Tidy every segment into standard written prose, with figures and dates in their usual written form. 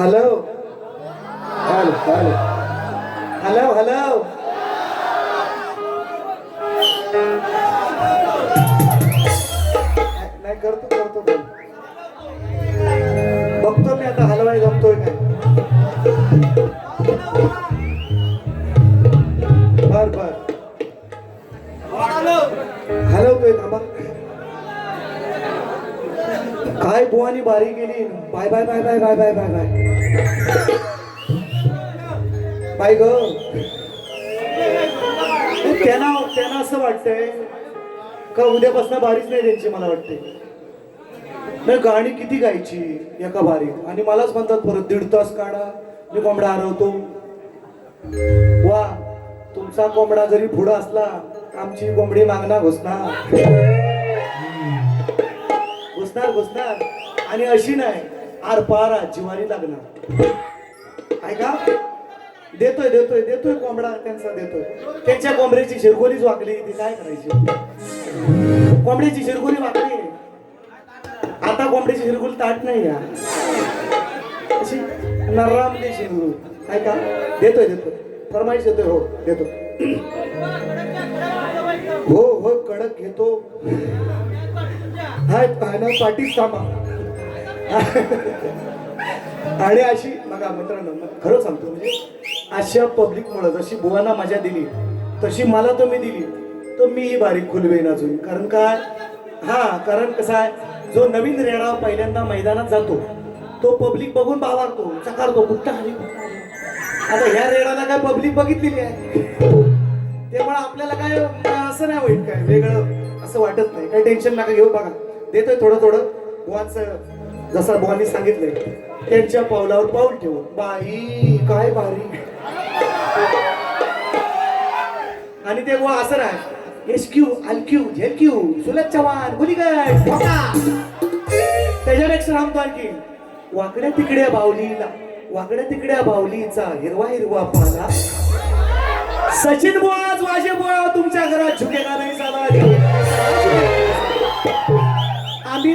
Hello hello hello hello hello नाही करतो करतो बघतो मी आता हलवाई जमतोय काय बर बर हलवतोय थांबा काय बुवानी बारी गेली बाय बाय बाय बाय बाय बाय बाय बाय बाय ग त्यांना त्यांना असं वाटतंय का उद्यापासून बारीच नाही त्यांची मला वाटते नाही गाणी किती गायची एका बारीत आणि मलाच म्हणतात परत 1.5 तास काढा मी कोंबडा हरवतो वा तुमचा कोंबडा जरी पुढं असला आमची कोंबडी मागणा घुसणार घुसणार घुसणार आणि अशी नाही आर पार जिवारी लागणार ऐका देतोय देतोय देतोय कोंबडा त्यांचा देतोय त्यांच्या कोंबड्याची शिरगोलीच वाकली ती काय करायची कोंबड्याची शिरगोली वाकली आता कोंबड्याची शिरगोली ताट नाही या अशी नर्रामली शिरगोली ऐका देतोय देतोय फरमाईश देतोय हो देतो हो हो कडक घेतो हाय पाठीच थांबा आणि अशी बघा मित्रांनो खरं सांगतो म्हणजे अशा पब्लिक मुळे जशी बुवांना मजा दिली तशी मला तुम्ही दिली तर मी ही बारीक खुलवेन अजून कारण काय हा कारण कसं आहे जो नवीन रेडा पहिल्यांदा मैदानात जातो तो पब्लिक बघून बावारतो चकारतो कुठं आली आता ह्या रेडाला काय पब्लिक बघितलेली आहे त्यामुळे आपल्याला काय असं नाही होईल काय वेगळं असं वाटत नाही काही टेन्शन नका घेऊ बघा देतोय थोडं थोडं बुवांचं जसं बुवांनी सांगितलंय त्यांच्या पावलावर पाऊल ठेवून बाई काय भारी आणि ते बुवा असं नाही एसक्यू अलक्यू झेलक्यू सुलभ चव्हाण गुलीगड त्याच्यापेक्षा रामतो आणखी वाकड्या तिकड्या बावलीला वाकड्या तिकड्या बावलीचा हिरवा हिरवा पाला सचिन बुवाज वाजे बुवा तुमच्या घरात झुकेगा नाही साला आम्ही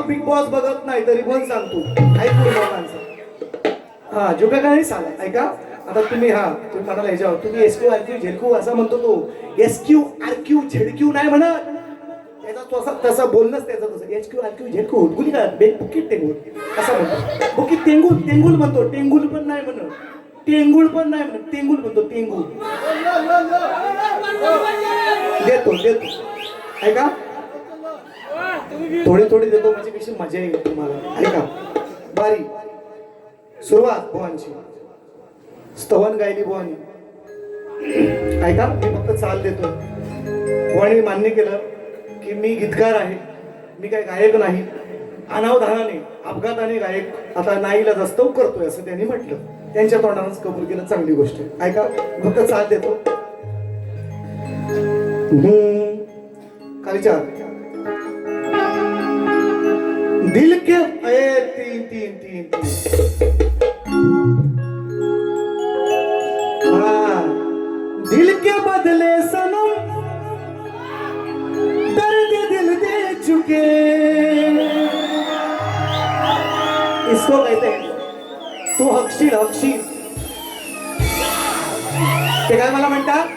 बिग बॉस बघत नाही तरी पण सांगतो ऐकून लोकांचं हा झुकेगा नाही साला ऐका आता तुम्ही हा तुम्ही म्हणाला ह्याच्यावर तुम्ही एसक्यू आरक्यू झेडक्यू असा म्हणतो तो एसक्यू आरक्यू झेडक्यू नाही म्हणत त्याचा तसा बोलणंच त्याचं तसं एसक्यू आरक्यू झेडक्यू गुली का बुकीट टेंगुल असा म्हणतो बुकीट टेंगुल टेंगुल म्हणतो टेंगुल पण नाही म्हणत टेंगुळ पण नाही म्हणत टेंगुल म्हणतो टेंगुल देतो देतो ऐका थोडी थोडी देतो म्हणजे कशी मजा येईल तुम्हाला ऐका बारी सुरुवात बुवांची. स्तवन गायली बुवानी. ऐका, मी फक्त चाल देतो. बुवानी मान्य केलं की मी गीतकार आहे, मी काही गायक नाही. अनावधानाने अपघाताने गायक आता नाईला दस्तव करतोय असं त्यांनी म्हटलं. त्यांच्या तोंडानंच कबूल केलं, चांगली गोष्ट आहे. ऐका, फक्त चाल देतो. खाली चाल. दिल के तीन तीन तीन हाँ, दिल के बदले सनम दर्द दिल दे चुके. इसको कहते हैं तू हकशील हकशील. ते काय मला म्हणतात,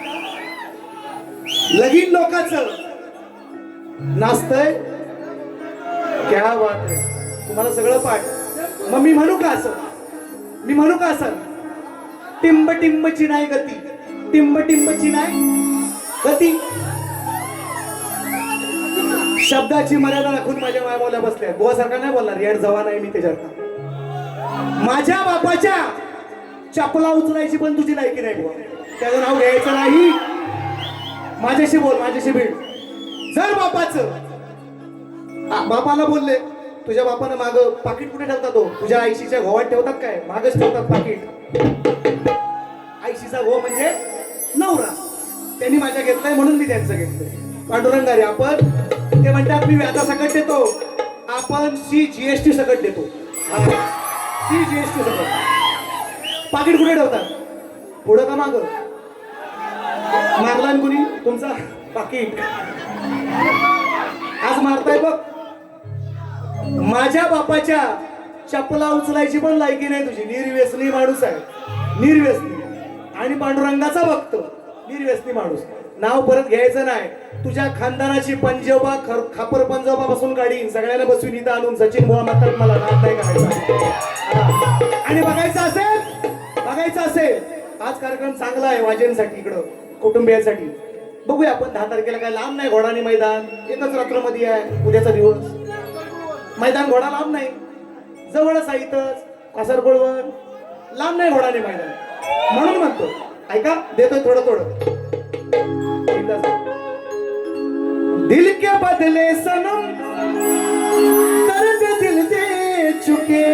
लगीन लोकांचं नाचतंय. क्या बात आहे, तुम्हाला सगळं पाठ. मग मी म्हणू का असं, मी म्हणू का असं, टिंब टिंबची नाही गती, टिंब टिंबची नाही गती. शब्दाची मर्यादा राखून माझ्या मायबाला बसल्या. गोवासारखा नाही बोलणार, येड जवान आहे मी त्याच्यात. माझ्या बापाच्या चपला उचलायची पण तुझी लायकी नाही बुवा. त्याचं नाव घ्यायचं नाही. माझ्याशी बोल, माझ्याशी भेट. जर बापाला बोलले, तुझ्या बापानं माग पाकिट कुठे ठेवतात, तो तुझ्या आईशीच्या घोवात ठेवतात काय, मागच ठेवतात पाकिट. आईशीचा घो म्हणजे नवरा. त्यांनी माझ्या घेतलाय म्हणून मी त्यांचं घेतलंय. पांडुरंगारी आपण, ते म्हणतात मी व्याजा सकट देतो, आपण GST सकट देतो. GST सकट. पाकिट कुठे ठेवतात, पुढं का माग. मारला कुणी तुमचा पाकिट, आज मारताय बघ. माझ्या बापाच्या चपला उचलायची पण लायकी नाही तुझी. निर्व्यसनी माणूस आहे, निर्व्यसनी. आणि पांडुरंगाचा भक्त, निर्व्यसनी माणूस. नाव परत घ्यायचं नाही. तुझ्या खानदानाची पंजोबा खापर पंजोबा पासून काढीन, सगळ्याला बसवीन इथं आणून. सचिन बुवा मात्र मला नाद नाही करायचा. आणि बघायचं असेल आज कार्यक्रम चांगला आहे वाजेंसाठी, इकडं कुटुंबियांसाठी. बघूया आपण 10 तारखेला. काय लांब नाही घोडानी मैदान, एकच रात्रमध्ये आहे उद्याचा दिवस. मैदान घोडा लांब नाही, जवळच आहे इथंच, कासरगोळवर. लांब नाही घोडानी मैदान, म्हणून म्हणतो. ऐका, देतोय थोडं थोडं. दिल के बदले सनम दर्द दिल दे चुके,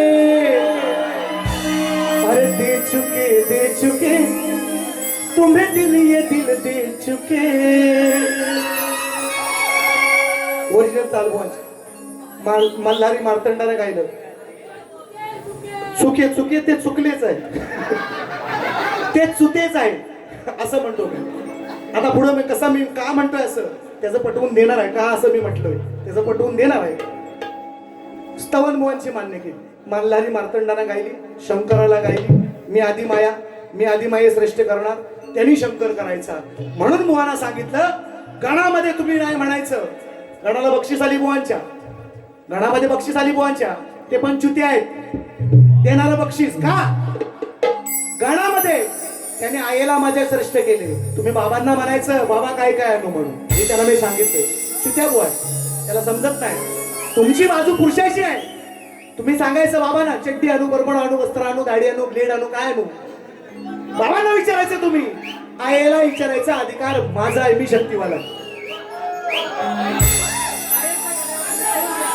अरे दे चुके तुम्हें दिल ये दिल दे चुके. ओरिजिनल तालबोंच मल्हारी मार्तंडाने गायलं. चुके ते चुकलेच आहे, ते चुतेच आहे असं म्हणतो मी. आता पुढं मी कसा, मी का म्हणतोय असं, त्याचं पटवून देणार आहे का असं मी म्हटलोय, त्याचं पटवून देणार आहे. स्तवन बुवांची मान्य केली, मल्हारी मार्तंडाने गायली, शंकराला गायली. मी आधी माये श्रेष्ठ करणार, त्यांनी शंकर करायचा. म्हणून बुवांना सांगितलं, गणामध्ये तुम्ही नाही म्हणायचं. गणाला बक्षीस आली बुवांच्या, गणामध्ये बक्षीस आली बुवांच्या. ते पण च्युती आहेत, देणारं बक्षीस का. गणामध्ये त्याने आईला माझ्या श्रेष्ठ केले. तुम्ही बाबांना म्हणायचं, बाबा काय काय आणू म्हणून. हे त्याला मी सांगितलंय. च्युत्या बुवा, त्याला समजत नाही. तुमची बाजू पुरुषाची आहे. तुम्ही सांगायचं बाबांना, चड्डी आणू, बरबड आणू, वस्त्र आणू, गाडी आणू, ब्लेड आणू, काय आणू. बाबांना विचारायचं. तुम्ही आईला विचारायचा अधिकार माझा आहे, मी शक्तीवाला.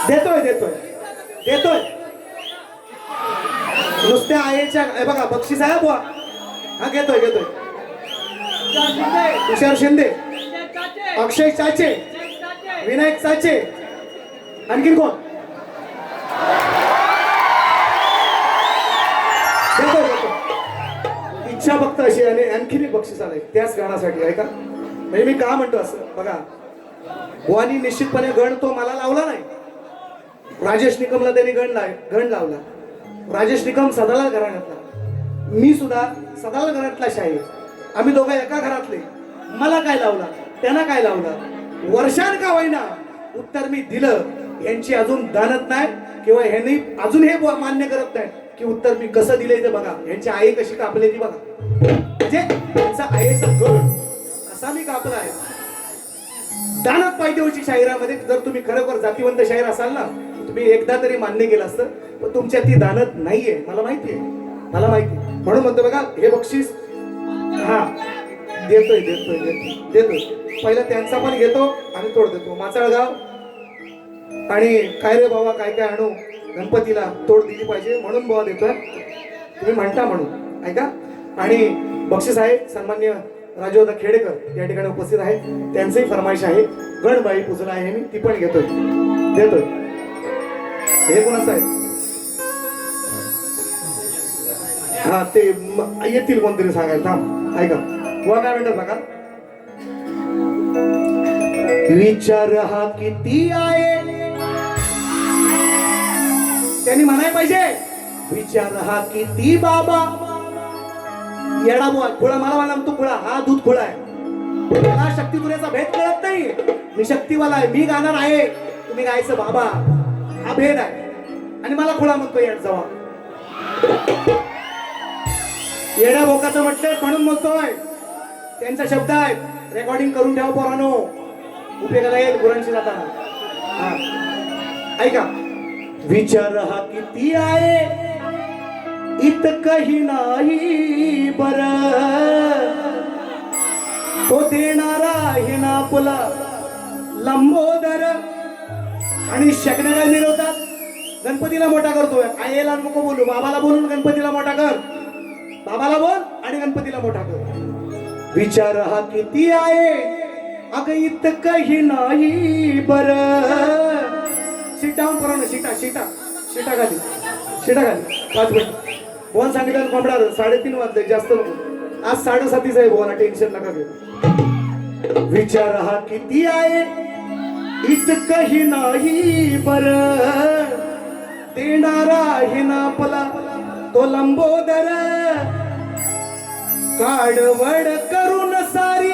देतोय नुसत्या आईच्या. बघा बक्षीस आहे बुवा. हा घेतोय. तुषार शिंदे, अक्षय चाचे, विनायक चाचे, आणखीन कोण. इच्छा फक्त अशी. आणि आणखीन एक बक्षीस आलंय त्याच गाण्यासाठी. ऐका, म्हणजे मी का म्हणतो असं. बघा, बुवानी निश्चितपणे गण तो मला लावला नाही. राजेश निकमला त्यांनी गण लावला. राजेश निकम सदाला घराण्यातला, मी सुद्धा सदाला घरातला शाहीर. आम्ही दोघं एका घरातले. मला काय लावला, त्यांना काय लावला, वर्षान का होईना उत्तर मी दिलं. यांची अजून दानत नाही किंवा ह्यांनी अजून हे मान्य करत नाही की उत्तर मी कसं दिलंय ते बघा. यांची आई कशी कापली ती बघा. म्हणजे त्यांचा आईचा गण असा मी कापला आहे. दानत पाहिजे होती शाहिरामध्ये. जर तुम्ही खरोखर जातीवंत शाहीर असाल ना, तुम्ही एकदा तरी मान्य केलं असतं. पण तुमच्या ती दानत नाहीये, मला माहितीये. मला माहिती, म्हणून म्हणतो बघा हे बक्षीस. हा देतोय देतोय देतोय देतोय. पहिला त्यांचा पण घेतो आणि तोड देतो. माचाळगाव आणि काय रे बाबा काय काय आणू गणपतीला तोड दिली पाहिजे म्हणून बाबा देतोय. तुम्ही म्हणता म्हणून ऐका. आणि बक्षीस आहे सन्मान्य राजोदा खेडेकर या ठिकाणी उपस्थित आहेत, त्यांचंही फरमाईश आहे. गणबाई पूजला आहे मी, ती पण घेतोय देतोय. हे कोणाचं आहे? हा ते येतील कोणतरी सांगायला. थांब ऐका वा काय म्हणतात बघा. विचार हा किती आहे त्यांनी म्हणाय पाहिजे. विचार हा किती बाबा. येडा बुवा खुळा मला म्हणा तू खुळा, हा दूध खुळा आहे. मला शक्ती तुऱ्याचा भेद कळत नाही. मी शक्तीवाला आहे, मी गाणार आहे, तुम्ही गायचं बाबा. हा भेद आहे आणि मला खुळा म्हणतो येड जवा. येड्या भोकाचं म्हटलंय म्हणून म्हणतोय. त्यांचा शब्द आहे, रेकॉर्डिंग करून ठेवा पोरानो, उपयोगाला येईल गुरांशी जाताना. ऐका. विचार हा किती आहे इतकही नाही बर, तो देणारा आहे ना आपला लंबोदर. आणि शगण्याला मिळवतात. गणपतीला मोठा करतोय. आईला नको बोलू, बाबाला बोलून गणपतीला मोठा कर. बाबाला बोल आणि गणपतीला मोठा कर. विचार हा किती आहे अग इतकही नाही बर. सीट डाऊन करा ना. शिटा शिटा शिटा खाली शिटा खाली. 5 मिनिट बोन सांगितलं कोंबडा 3:30 वाजले, जास्त नको. आज 7:30 आहे बोला, टेन्शन नका घेऊ. विचार हा किती आहे इतकही नाही बर, देणारा आहे ना आपला तो लंबोदर. काढवड करून सारी.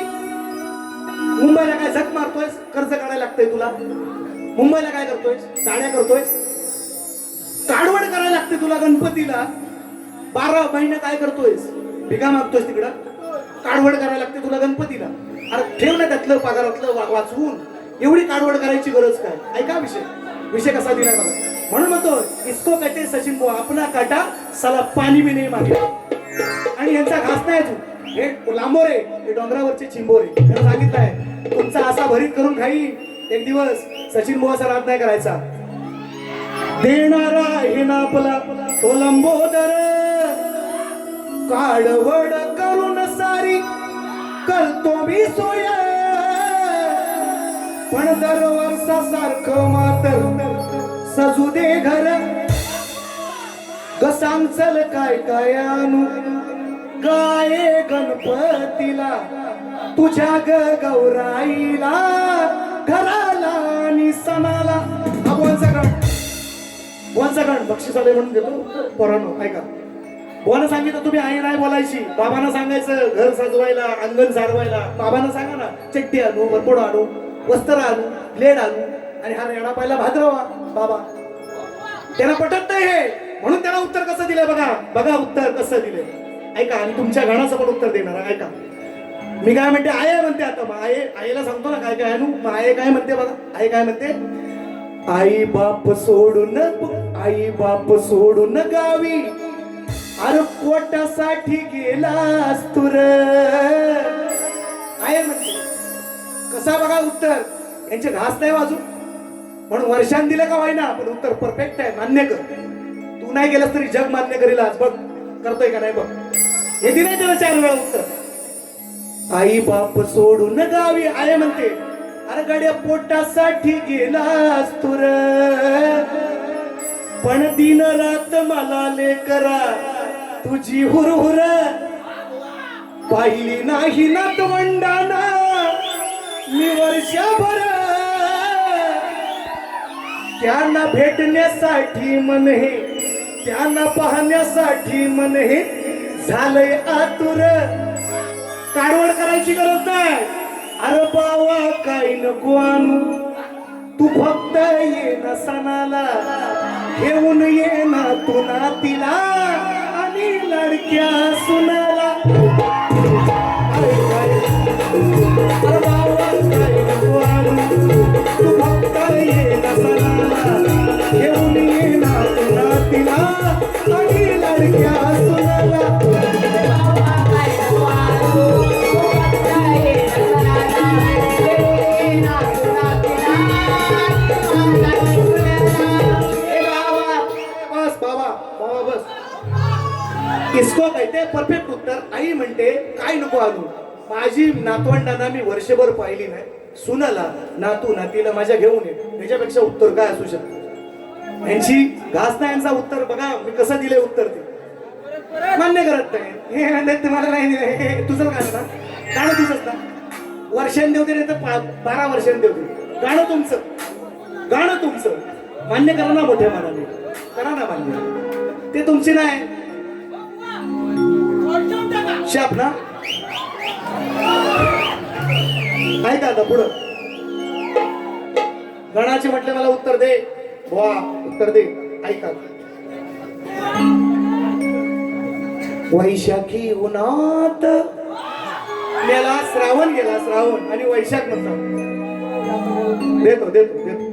मुंबईला काय झक मारतोय, कर्ज काढायला लागतंय तुला. मुंबईला काय करतोय, साड्या करतोय, काढवड करायला लागते तुला. गणपतीला 12 महिने काय करतोय, भिका मागतोय तिकडं. काढवड करायला लागते तुला गणपतीला. अरे ठेव ना त्यातलं पगारातलं वाचवून. एवढी काढवड करायची गरज काय. ऐका विषय कसा दिला बघा. म्हणून म्हणतो इसको कटे सचिन बुवा, अपना काटा साला पाणी बी नाही मागे. आणि यांचा घास नाही अजून. हे लांबोरे, हे डोंगरावरचे चिंबोरे. त्यांना सांगितलं आहे तुमचा असा भरीत करून खाई एक दिवस सचिन बुवाचा रात नाही करायचा. देणारा हे ना आपला तो लंबोदर. काढवड करून सारी करतो मी सोय, पण दरवर्षासारखं मात्र सजू दे घर. गसांचल काय काय आणू गाये गणपतीला, तुझ्या गौराईला घराला आणि सणाला. हा बोलचा गण बक्षीस आले म्हणून देतो पोरांनो. ऐका. बोला सांगितलं तुम्ही आई नाही बोलायची. बाबांना सांगायचं घर सजवायला, अंगण सारवायला. बाबांना सांगा ना चट्टी आणू, वरपोड आणू, वस्त्र आणू, ब्लेड आणू. आणि हा रेडा पाहिला भाद्रवा बाबा. त्यांना पटत नाही हे, म्हणून त्याला उत्तर कसं दिलंय बघा. बघा उत्तर कसं दिलंय. ऐका. आणि तुमच्या गणाचं पण उत्तर देणार. ऐका मी काय म्हणते. आय म्हणते आता. मग आईला सांगतो ना काय काय आणू. मग आई काय म्हणते बघा. आई काय म्हणते. आई बाप सोडून गावी, अरे पोटासाठी गेलास तुर. आहे म्हणते. कसा बघा उत्तर. यांचे घास नाही वाजून म्हणून वर्षान दिलं का वाईना, पण उत्तर परफेक्ट आहे. मान्य कर. तू नाही गेलास तरी जग मान्य करेल. आज बघ करतोय का नाही बघ. हे दिलंय त्याला 4 वेळा उत्तर. आई बाप सोडून गावी. आहे म्हणते. अरे गड्या पोटासाठी गेलास तुर, पण दिन रात मला लेकरा तुझी हुरहुर. पाहिली नाही नातवंडाना मी वर्षभर, त्यांना भेटण्यासाठी मन हे, त्यांना पाहण्यासाठी मन हे झालंय आतुर. काढवड करायची गरज नाही. अरे बावा काही नको आणू, तू फक्त ये ना सणाला, घेऊन ये ना तू नातीला आणि लडक्या सुनाला. अरे बावा काही नको आणू, तू फक्त ये ना सणाला, घेऊन ये ना तू नातीला आणि लडक्या सुनाला. म्हणते काय नको आणू. माझी नातवंडांना मी वर्षभर पाहिली नाही, सुनाला नातू नातीला माझ्या घेऊन ये, त्याच्यापेक्षा उत्तर काय असू शकतं. यांची घास नाही, यांचा उत्तर बघा मी कसं दिलंय उत्तर. ते मान्य करत नाही, हे म्हणतात तुम्हाला नाही, तुझं गाणं ना, गाणं तुझंच ना, वर्षांनी देवते नाही तर 12 वर्षांनी देवते, गाणं तुमचं, गाणं तुमचं, मान्य करा ना मोठ्या मनाने, करा ना मान्य, ते तुमची नाही शाप ना. ऐका आता पुढं गणाचे म्हटले मला उत्तर दे वा, उत्तर दे. ऐका वैशाखी उन्हात गेला श्रावण, गेला श्रावण आणि वैशाख म्हणतात. देतो देतो देतो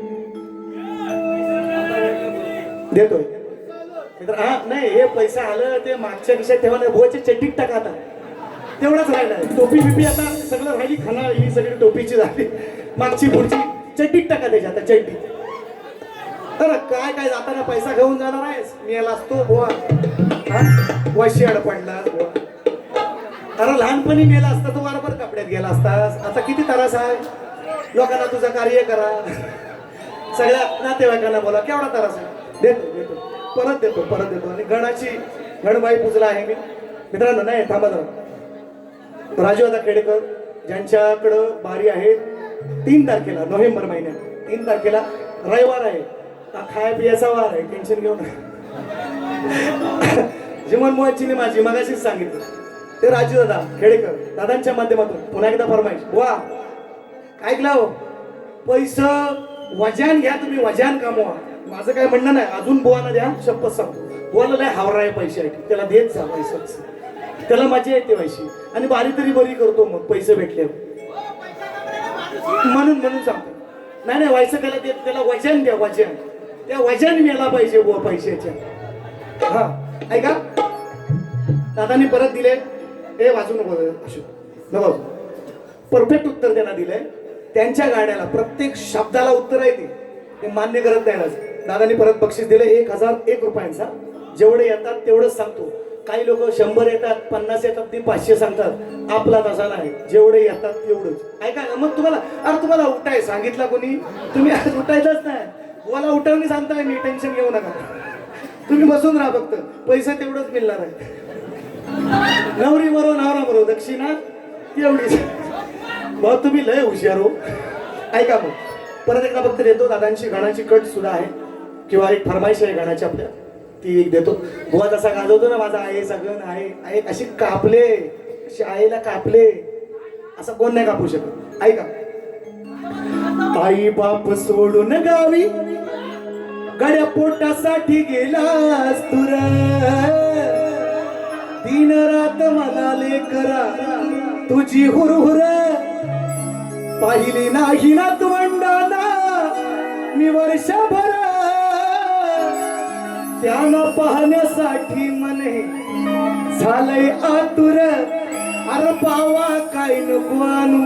देतोय मित्र. हा नाही, हे पैसा आलं ते मागच्या खिशात ठेवायला भोवाच्या चड्डीत टाका आता, तेवढंच राहिलंय. टोपी बिपी आता सगळं राहिली, खाना ही सगळी टोपीची झाली, मागची पुढची चड्डीत टाका त्याच्या आता चड्डी. तर काय काय जाताना पैसा घेऊन जाणार आहेस, मी याला असतो बुवा वशी अडपडला बुवा. अरे लहानपणी मेला असता तो बरोबर कपड्यात गेला असतास, आता किती त्रास आहे. लोकांना तुझं कार्य करा, सगळ्या नातेवाईकांना बोला, केवढा त्रास आहे. देतो देतो परत देतो परत देतो. आणि गणाची गणबाई पूजला आहे मी मित्रांनो. नाही थांबा जरा, राजू आता खेडेकर ज्यांच्याकडं बारी आहे 3 तारखेला नोव्हेंबर महिन्यात 3 तारखेला रविवार आहे, खाय पियाचा वार आहे, टेन्शन घेऊ नका. जीवन मोहाची माझी मगाशीच सांगितलं ते राजू दादा खेडेकर दादांच्या माध्यमातून पुन्हा एकदा फरमाईश. वा ऐकला हो, पैसं वजान घ्या तुम्ही, वजान कमवा. माझं काय म्हणणं नाही, अजून बुवाना द्या, शपथ सांगतो. बुवाला लय हावरा आहे पैशासाठी, त्याला देत जा पैसाच, त्याला मजा येते पैशी. आणि बारी तरी बरी करतो मग पैसे भेटले म्हणून म्हणून सांगतो. नाही नाही व्हायचं त्याला देत, त्याला वजन द्या, वजन, त्या वजन मिळाला पाहिजे बुवा पैशाच्या. हा ऐका दादानी परत दिले, हे वाचू नको अशोक नको, परफेक्ट उत्तर त्यांना दिलंय. त्यांच्या गाण्याला प्रत्येक शब्दाला उत्तर आहे ते मान्य करत नाही. दादानी परत बक्षीस दिलं 1001 रुपयांचा. जेवढे येतात तेवढंच सांगतो. काही लोक 100 येतात, 50 येतात, ते 500 सांगतात. आपला तसा नाही, जेवढे येतात तेवढंच. ऐका मग तुम्हाला, अरे तुम्हाला उठाय सांगितलं कोणी, तुम्ही आज उठायचंच नाही. मला उठवणी सांगताय मी, टेन्शन घेऊ नका, तुम्ही बसून राहा, फक्त पैसे तेवढंच मिळणार आहे. नवरी मरो नवरा मरो दक्षिणा एवढीच. बहुत तुम्ही लय हुशार हो. ऐका मग परत एकदा फक्त देतो. दादांची गाण्याची कट सुद्धा आहे किंवा एक फरमाईश आहे गाण्याची आपल्या, ती एक देतो. बुवा जसा गाजवतो ना माझा आहे सगळं आहे आहे, अशी कापले, अशी आईला कापले, असं कोण नाही कापू शकत. ऐका आई बाप सोडून गावी गड्या पोटासाठी गेलास तुर, दिन रात मला लेकरा तुझी हुरहुर, पाहिली नाही ना तुंडाना मी वर्षभर, त्यानं पाहण्यासाठी मने झालंय आतुर. अरे पावा काय नको आणू,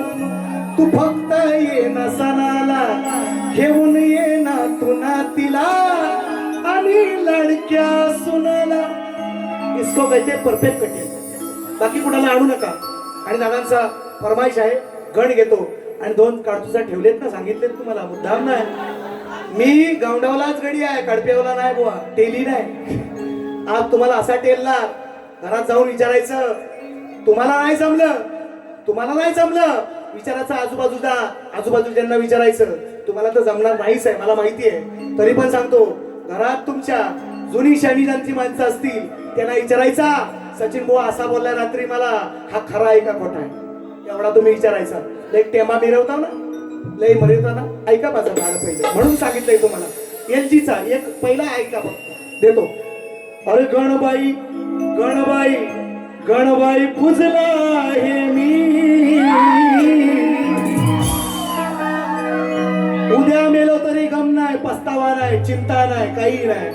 तू फक्त ये ना सणाला, घेऊन ये ना तू नातीला आणि लडक्या सुनाला. इसको कहते परफेक्ट कटे, बाकी कुणाला आणू नका. आणि दादांचा फरमाईश आहे, गण घेतो आणि 2 काडतुसा ठेवलेत ना, सांगितलेत तुम्हाला, मुद्दाम नाही. मी गावडावलाच गडी आहे, कडप्यावला नाही बुवा, टेली नाही. आज तुम्हाला असा टेलला घरात जाऊन विचारायचं, तुम्हाला नाही जमलं, तुम्हाला नाही जमलं, विचारायचं आजूबाजूच्यांना विचारायचं, तुम्हाला तर जमणार नाहीच आहे मला माहिती आहे. तरी पण सांगतो, घरात तुमच्या जुनी शानी ज्यांची माणसं असतील त्यांना विचारायचा, सचिन बुवा असा बोलला रात्री मला, हा खरा आहे का खोटा आहे, एवढा तुम्ही विचारायचा. एक टेमा मिरवता ना, लय मरवता ना. ऐका माझं गाणं पहिलं, म्हणून सांगितलंय तुम्हाला. LGचा एक पहिला ऐका फक्त देतो. अरे गणबाई गणबाई गणबाई पूजला हे मी, उद्या मेलो तरी गम नाही, पस्तावा नाही, चिंता नाही, काही नाही.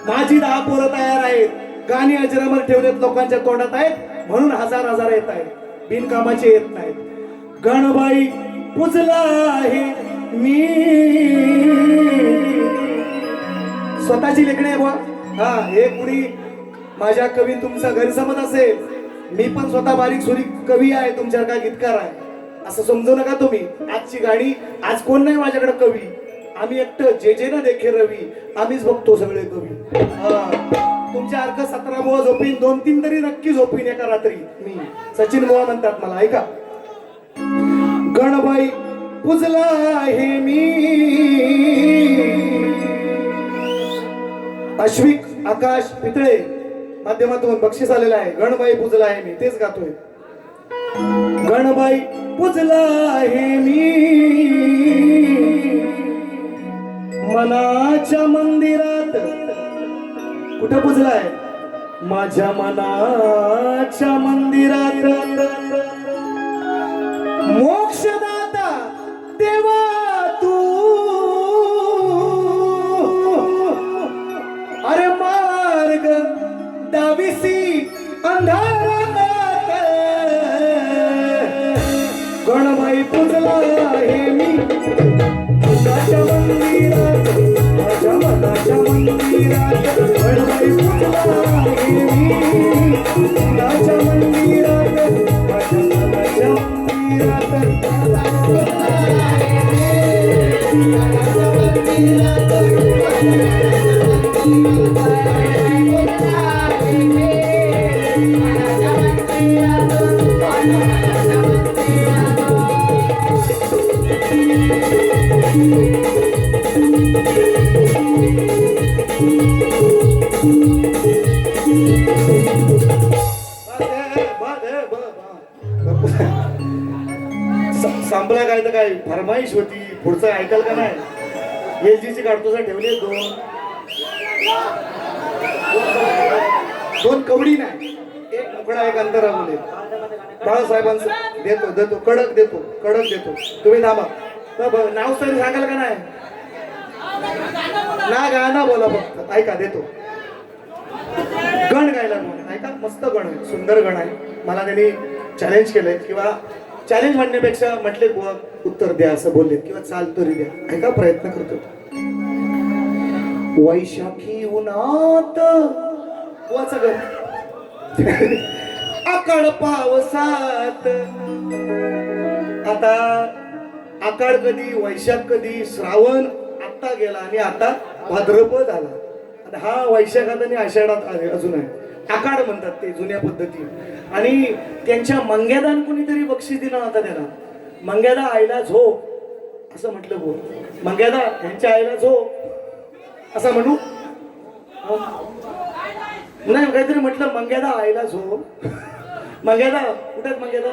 माझी 10 पोरं तयार आहेत, गाणी अजरामर ठेवलेत लोकांच्या तोंडात आहेत, म्हणून हजार येत आहेत, बिनकामाचे येत नाहीत. गणबाई पूजला आहे मी, स्वतःची लेखणी आहे बुवा. हा हे कुणी माझ्या कवी तुमचा गैरसमज असेल मी पण स्वतः बारीक सुरीक कवी आहे, तुमच्यासारखा गीतकार आहे असं समजू नका तुम्ही. आजची गाणी, आज कोण नाही माझ्याकडे कवी, आम्ही एकटं जे जे ना देखे रवी, आम्हीच बघतो सगळे कवी. तुमच्या अर्थ 17 बुवा झोपीन, 2-3 तरी नक्की झोपीन एका रात्री मी. सचिन बुवा म्हणतात मला, ऐका. गणबाई पुजला आहे मी, अश्विक आकाश पितळे माध्यमातून बक्षीस आलेलं आहे. गणबाई पुजला आहे मी, तेच गातोय. गणबाई पुजला आहे मी, मनाच्या मंदिरात. कुठं पुजलाय? माझ्या मनाच्या मंदिरात. मोक्षदाता देवा तू, अरे मार्ग दाविसी अंधारात. गणबाई पुजला आहे मी, मनाच्या मंदिरात, माझ्या मनाच्या मंदिरात. गणबाई पुजला आहे मी, मनाच्या मंदिरात, माझ्या मनाच्या संपला काय तर काय फरमाईश होती, पुढचं ऐकाल का नाही? एलजीची काढतो ठेवले दोन कवडी नाही, एक मुकडा एक अंतरा बोले. बाळासाहेबांचं देतो देतो कडक देतो तुम्ही थांबा. नाव तरी सांगाल का नाही? ना गाणं बोला फक्त, ऐका देतो. गण गायला म्हणून ऐका, मस्त गण आहे, सुंदर गण आहे. मला त्यांनी चॅलेंज केलंय, किंवा चॅलेंज म्हणण्यापेक्षा म्हटले बुवा उत्तर द्या असं बोलले, किंवा चाल तरी द्या. ऐका, प्रयत्न करतो. वैशाखी उन्हात बुवाचं गण, आकाळ पावसात. आता आकाळ कधी, वैशाख कधी, श्रावण आता गेला आणि आता भाद्रपद आला. आणि हा वैशाखात आणि आषाढात अजून आहे. आकाड म्हणतात ते जुन्या पद्धती. आणि त्यांच्या मंग्यादान कोणीतरी बक्षीस दिला होता त्याला. मंग्यादा आईला झोप असं म्हटलं बोल. मंग्यादा यांच्या आईला झोप असं म्हणू नाही, काहीतरी म्हटलं मंग्यादा आईला झोप. मंग्यादा कुठे? मंग्यादा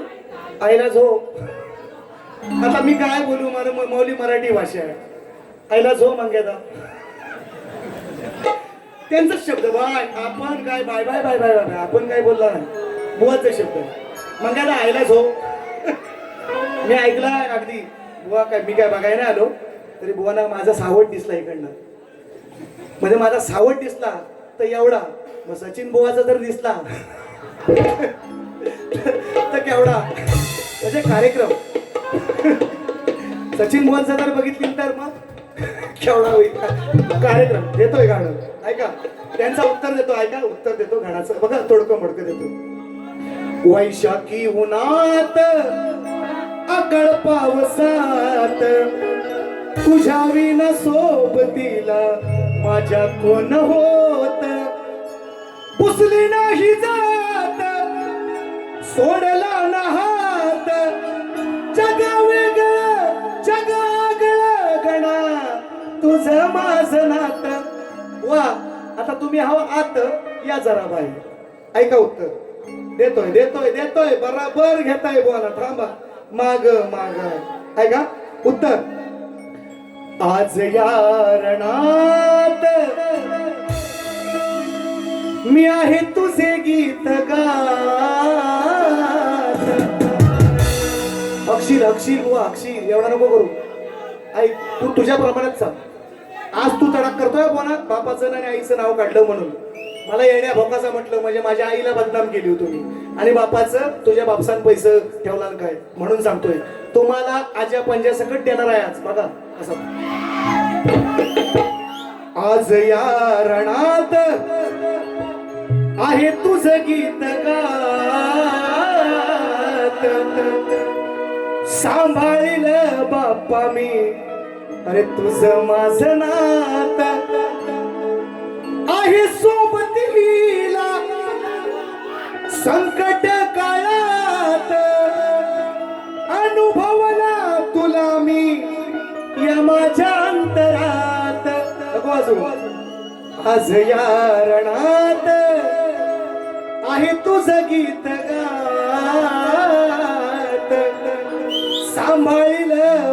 आईला झोप. आता मी काय बोलू, मौली मराठी भाषा आहे. आईला झोप मंग्यादा, त्यांचा शब्द. बाय आपण काय बाय बाय बाय बाय बाय आपण काय बोलला नाही, बुवाचे शब्द. मंग्यादा आईला झोप. मी ऐकला अगदी. बुवा काय, मी काय बघायला आलो तरी बुवाना माझा सावट दिसला इकडनं. म्हणजे माझा सावट दिसला तर एवढा, मग सचिन बुवाचा जर दिसला तर केवढा. म्हणजे कार्यक्रम सचिन बुवांचा जर बघितली तर मग केवढा होईल कार्यक्रम. देतोय गाणं, ऐका. त्यांचा उत्तर देतो, ऐका उत्तर देतो गाण्याचं. बघा तोडकं मोडकं देतो. वैशाखी उन्हात आकळ पावसात, तुझ्या विना सोबतीला माझ्या कोण होत. पुसली नाही जात, सोडला ना हात, जगा वेगळं जगागळ गणा, तुझं माझं नात. वा, आता तुम्ही हवा आत या जरा बाई. ऐका उत्तर. देतोय देतोय देतोय बराबर घेताय बोला. थांबा, माग माग ऐका उत्तर. आज या रणात मी आहे तुझे गीत गात. अक्षीर अक्षीर बुवा अक्षीर, एवढा नको करू. ऐक, तू तुझ्या प्रमाणात सांग. आज तू तडाख करतोय बोना बापाचं आणि आईचं नाव काढलं म्हणून. मला येण्या भोकाचा म्हटलं म्हणजे माझ्या आईला बदनाम केली होती मी. आणि बापाचं तुझ्या बापसान पैसे ठेवला काय म्हणून सांगतोय. तुम्हाला आज्या पंजा सकट देणार आहे आज. बघा असं. आज या रणात आहे तुझं गीत गात सांभाळील बाप्पा मी अरे तुझं माझं नात आहे सोबतीला संकट काळात अनुभवला तुला मी या माझ्या अंतरात आज या रणात आहे तुझं गीत गात सांभाळील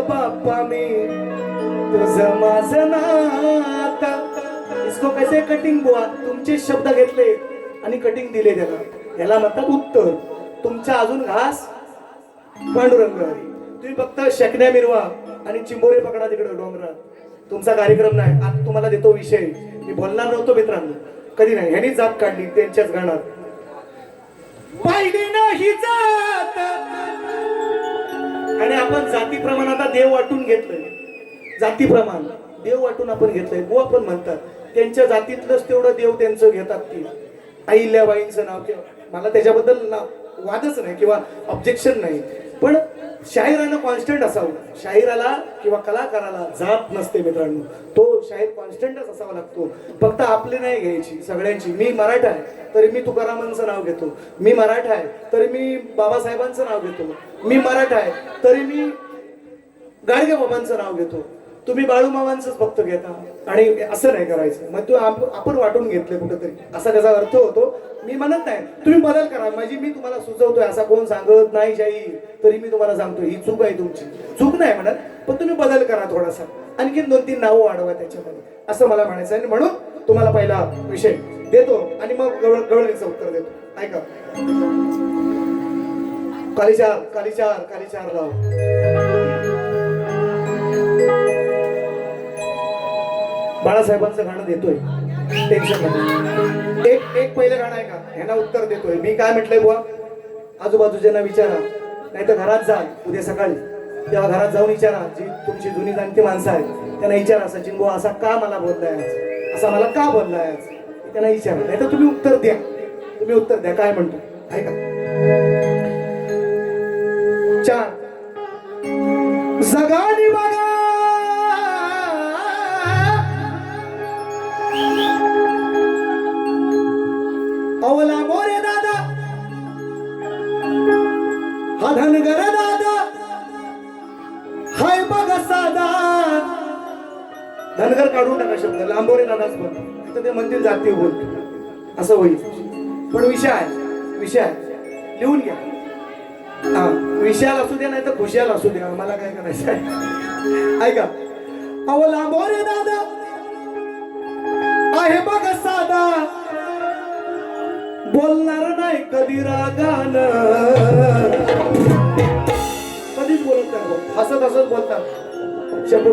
बाप्पा मी तुझं माझं नात इसको कैसे कटिंग बुवा तुमचे शब्द घेतले आणि कटिंग दिले त्याला याला म्हणतात उत्तर तुमचा अजून घास पांडुरंग तुम्ही फक्त शकण्या मिरवा आणि चिंबोरे पकडा तिकडे डोंगरात तुमचा कार्यक्रम नाही आज तुम्हाला देतो विषय मी बोलणार नव्हतो मित्रांनो कधी नाही ह्यानी जात काढली त्यांच्याच गाण्यात पाहिली नाही जात आणि आपण जातीप्रमाण आता देव वाटून घेतलंय जातीप्रमाण देव वाटून आपण घेतलंय बुवा पण म्हणतात त्यांच्या जातीतलंच तेवढं देव त्यांचं घेतात ती अहिल्याबाईंचं नाव किंवा मला त्याच्याबद्दल वादच नाही किंवा ऑब्जेक्शन नाही पण शाहिरानं कॉन्स्टंट असावं शाहिराला किंवा कलाकाराला जात नसते मित्रांनो तो शाहीर कॉन्स्टंटच असावा लागतो फक्त आपली नाही घ्यायची सगळ्यांची मी मराठा आहे तरी मी तुकारामांचं नाव घेतो मी मराठा आहे तरी मी बाबासाहेबांचं नाव घेतो मी मराठा आहे तरी मी गाडगे बाबांचं नाव घेतो तुम्ही बाळूमामांचंच फक्त घेता आणि असं नाही करायचं मग तू आपण वाटून घेतले कुठेतरी असा त्याचा अर्थ होतो मी म्हणत नाही तुम्ही बदल करा माझी मी तुम्हाला सुचवतोय असा कोण सांगत नाही शाहीर तरी मी तुम्हाला सांगतोय ही चूक आहे तुमची चूक नाही म्हणत पण तुम्ही बदल करा थोडासा आणखीन 2-3 नावं वाढवा त्याच्यामध्ये असं मला म्हणायचं आहे म्हणून तुम्हाला पहिला विषय देतो आणि मग गवळणीचं उत्तर देतो ऐका कालीचार कालीचार कालीचार लाव बाळासाहेबांचं गाणं देतोय टेन्शन नाही एक पहिलं गाणं आहे का ह्यांना उत्तर देतोय मी काय म्हटलंय बुवा आजूबाजूच्यांना विचारा नाही तर घरात जा उद्या सकाळी तेव्हा घरात जाऊन विचारा जी तुमची जुनी जाणती माणसं आहेत त्यांना विचारा सचिन बुवा असा का मला बोललाय आज असा मला का बोललाय आज त्यांना विचारा नाही तर तुम्ही उत्तर द्या काय म्हणतो ऐका 4 जगानी बघा अवला मोरे दादा हा धनगर दादा हाय बघ साधा धनगर काढून टाका शब्द लांबोरे दादाच बोल तर ते म्हणतील जाती बोल असं होईल पण विषय लिहून घ्या हा विषयाला असू द्या नाही तर खुशाला असू द्या मला काय करायचं आहे ऐका अवला मोरे दादा आहे बघ साधा बोलणार नाही कधी रागानं कधीच बोलत नाही हसत बोलतात शब्द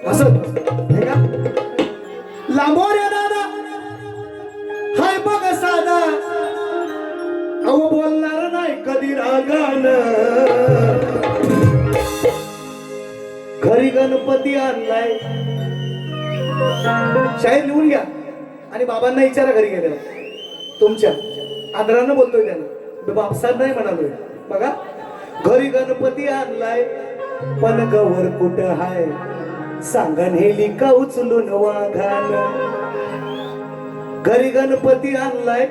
हसत लांबोरे दादा हाय बघ साधा अहो बोलणार नाही कधी रागानं घरी गणपती आणलाय शाहीर लिहून घ्या आणि बाबांना विचारा घरी गेल्यावर तुमच्या आदरानं बोलतोय त्यानं बापसाहेब नाही म्हणालोय बघा घरी गणपती आणलाय पण गवर कुठं हाय सांगा नेली का उचलून वाघान घरी गणपती आणलाय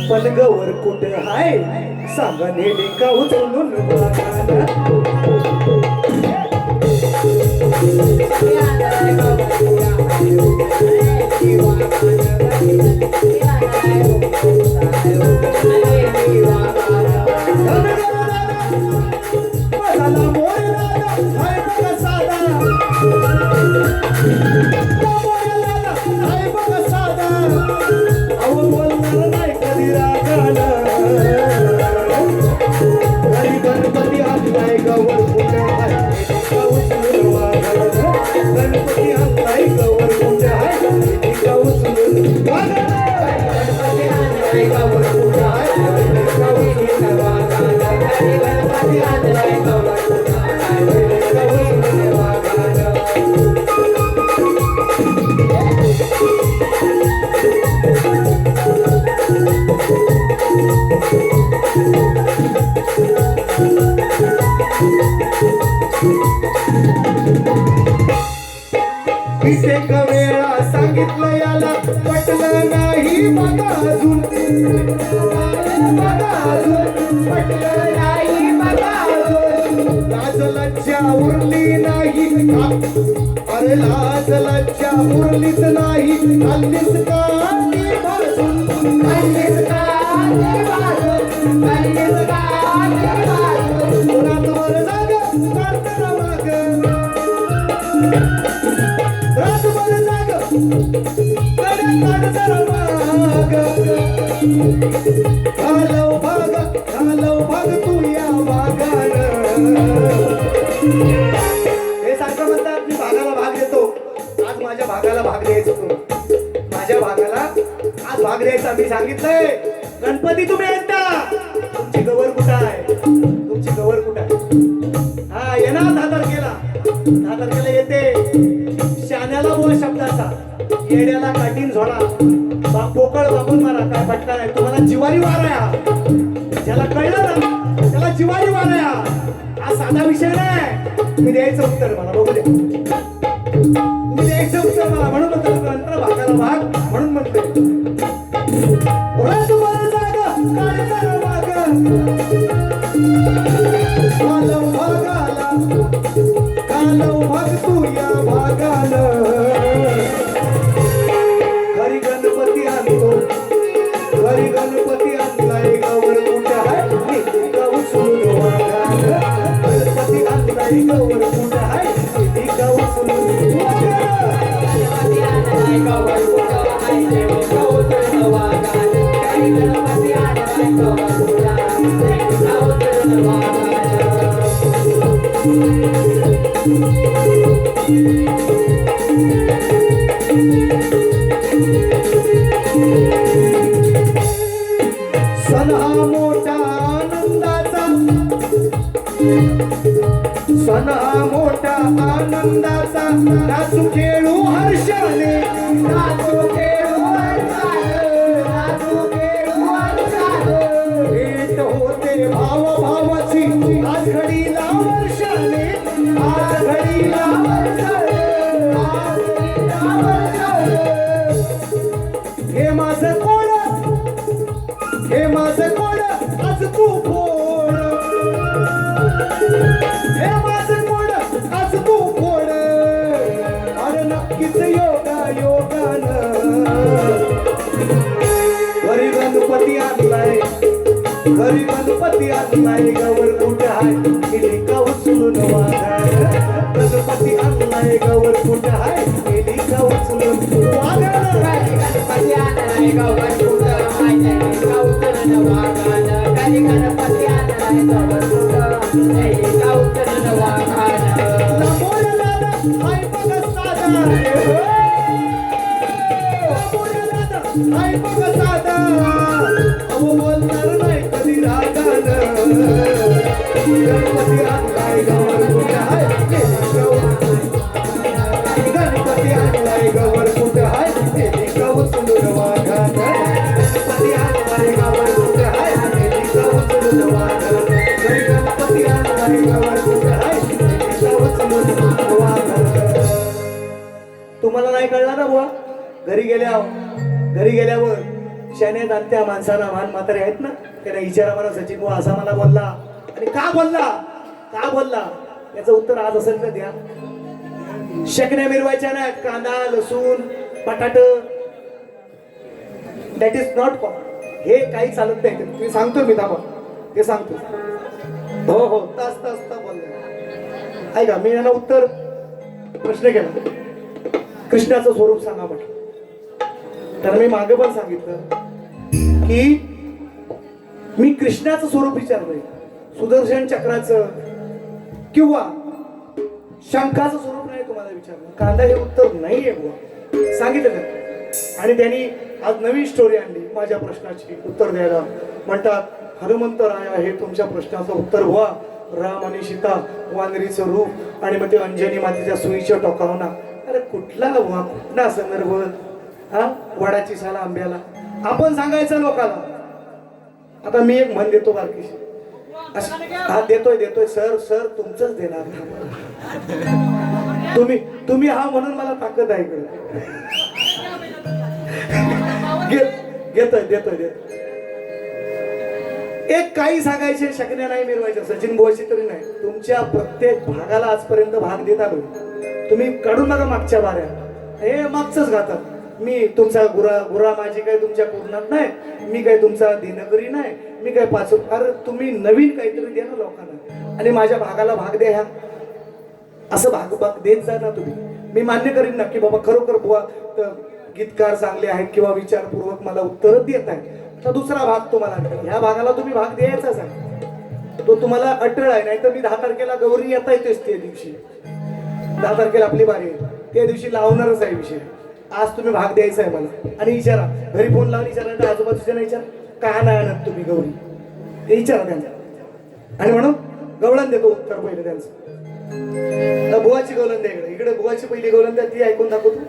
पण गवर कुठं हाय सांगा नेली का उचलून वाघान गणपती आणलाय गवर कुठे हाय गणपती आणलाय गवर कुठे हाय कित्येक वेळा सांगितलं याला पटलं नाही बघा अजून पटलं नाही बघा अजून लाज लज्जा उरली नाही अरे लाज लज्जा उरलीच नाही हल्लीच का ती भाजून हल्लीच का ती भाजून हल्लीच का ती भाजून रातभर जाग काढताना माग रातभर जाग काढताना माग घालव भाग तू या भागानं हे सारखं म्हणतात मी भागाला भाग देतो आज माझ्या भागाला भाग द्यायचा तो माझ्या भागाला आज भाग द्यायचा मी सांगितलंय गणपती तुम्ही येता तुमची गवर कुठं आहे तुमची गवर कुठं आहे हा येणार 10 तारखेला 10 तारखेला येते शाण्याला बोल शब्दाचा येड्याला काटीन झोडा पोकळ बापून मारा काय फटका नाही तुम्हाला जिवारी वारा ज्याला कळलं ना त्याला जिवारी वारा हा साधा विषय नाही मी द्यायचं उत्तर मला बघू दे मी द्यायचं उत्तर मला म्हणून म्हणतो नंतर भागाला भाग म्हणून म्हणतोय तुम्हाला जागा काढताना भाग घालव भाग तू या भागाला घरी गणपती आणतो घरी गणपती आणलाय गवर कुठे आहे गाव सोडून गणपती आणलाय गवर कुठे आहे गाव सोडून गणपती आणलाय गवर कुठे आहे गाव सोडून गणपती आणलाय गवर कुठे आहे गाव सोडून सण हा मोठा आनंदाचा सण हा मोठा आनंदाचा नाचू खेळू हर्षाने नाचू खेळू हर्षाने नाचू खेळू हर्षाने भेट होते भाव भावाची आज घडीला वर्षाने आज घडीला वर्षाने आज घडीला वर्षाने हे माझं कोण हे माझं कोण आज तू कोण हे माझं कोण आज तू कोण अरे नक्कीच योगा योगानं घरी गणपती आणलाय घरी गणपती आणलाय गवर कुठे आहे गेली का उचलून वाघानं गणपती आणलाय गवर कुठे आहे गेली का उचलून वाघानं गणपती आणलाय गवर कुठे आहे का उचलून वाघानं घरी गणपती आणलाय गवर कुठे गेली का उचलून वाघानं बोल दादा हाय बघ साधा बोल दादा हाय बघ साधा अहो बोलणार नाही कधी रागानं गणपती आणलाय गवर कुठे आहे गणपती आणलाय गवर कुठे आहे गाव सोडून वाघानं गणपती आणलाय गवर कुठे आहे गाव सोडून वाघानं गणपती आणलाय गवर कुठे आहे गाव सोडून वाघानं तुम्हाला नाही कळलं ना बुवा घरी गेल्यावर शाने जाणत्या माणसाला मान म्हातारे आहेत ना त्याला विचारा मला सचिन बुवा असा मला बोलला आणि का बोलला याचं उत्तर आज असेल तर द्या शकण्या मिरवायच्या ना कांदा लसूण बटाट दॅट इज नॉट कॉम हे काही चालत नाही तुम्ही सांगतो मी थांबा ते सांगतो हो तास बोलले ऐका मी यांना उत्तर प्रश्न केला कृष्णाचं स्वरूप सांगा म्हटलं तर मी मागे पण सांगितलं की मी कृष्णाचं स्वरूप विचारलंय सुदर्शन चक्राचं किंवा शंखाचं स्वरूप नाही तुम्हाला विचारलं कांदा हे उत्तर नाहीये बुवा सांगितलं का आणि त्यांनी आज नवीन स्टोरी आणली माझ्या प्रश्नाची उत्तर द्यायला म्हणतात हनुमंतराया हे तुमच्या प्रश्नाचं उत्तर व्हा राम आणि सीता वानरीचं रूप आणि मग ते अंजनी मातेच्या सुईच्या टोकावना अरे कुठला संदर्भ हा वडाची साल आंब्याला आपण सांगायचं लोकाला आता मी एक म्हण देतो बारकीशी हा देतोय सर तुमचंच देणार तुम्ही हा म्हणून मला ताकद आहे इकडे. देतोय. एक काही सांगायचे शकण्या नाही मिरवायचे सचिन बुवाशी तरी नाही. तुमच्या प्रत्येक भागाला आजपर्यंत भाग देत आलो. तुम्ही काढून बघा मागच्या बाऱ्या, हे मागचंच गातात. मी तुमचा गुरा माझी काय तुमच्या पूर्णात नाही, मी काय तुमचा दिनकरी नाही, मी काय पाच. अरे तुम्ही नवीन काहीतरी द्या ना लोकांना, आणि माझ्या भागाला भाग द्या. ह्या असं भाग देत जा ना तुम्ही. मी मान्य करीन ना की बाबा खरोखर बुवा गीतकार चांगले आहेत किंवा विचारपूर्वक मला उत्तर देत आहेत. तर दुसरा भाग तुम्हाला, ह्या भागाला तुम्ही भाग द्यायचाच आहे. तो तुम्हाला अटळ आहे. नाही तर मी 10 तारखेला गौरी येता येतेच त्या दिवशी, 10 तारखेला आपली बारी आहे, त्या दिवशी लावणारच आहे विषय. आज तुम्ही भाग द्यायचा आहे मला. आणि विचारा, घरी फोन लावून विचारा, आजूबाजूच्या नाही विचार का नाही आणत तुम्ही गौरी, ते विचारा त्यांना. आणि म्हणून गवळण देतो उत्तर पहिलं त्यांचं. बुवाची गवलन द्या इकडे बुवाची पहिली गवलन द्या, ती ऐकून दाखवतो.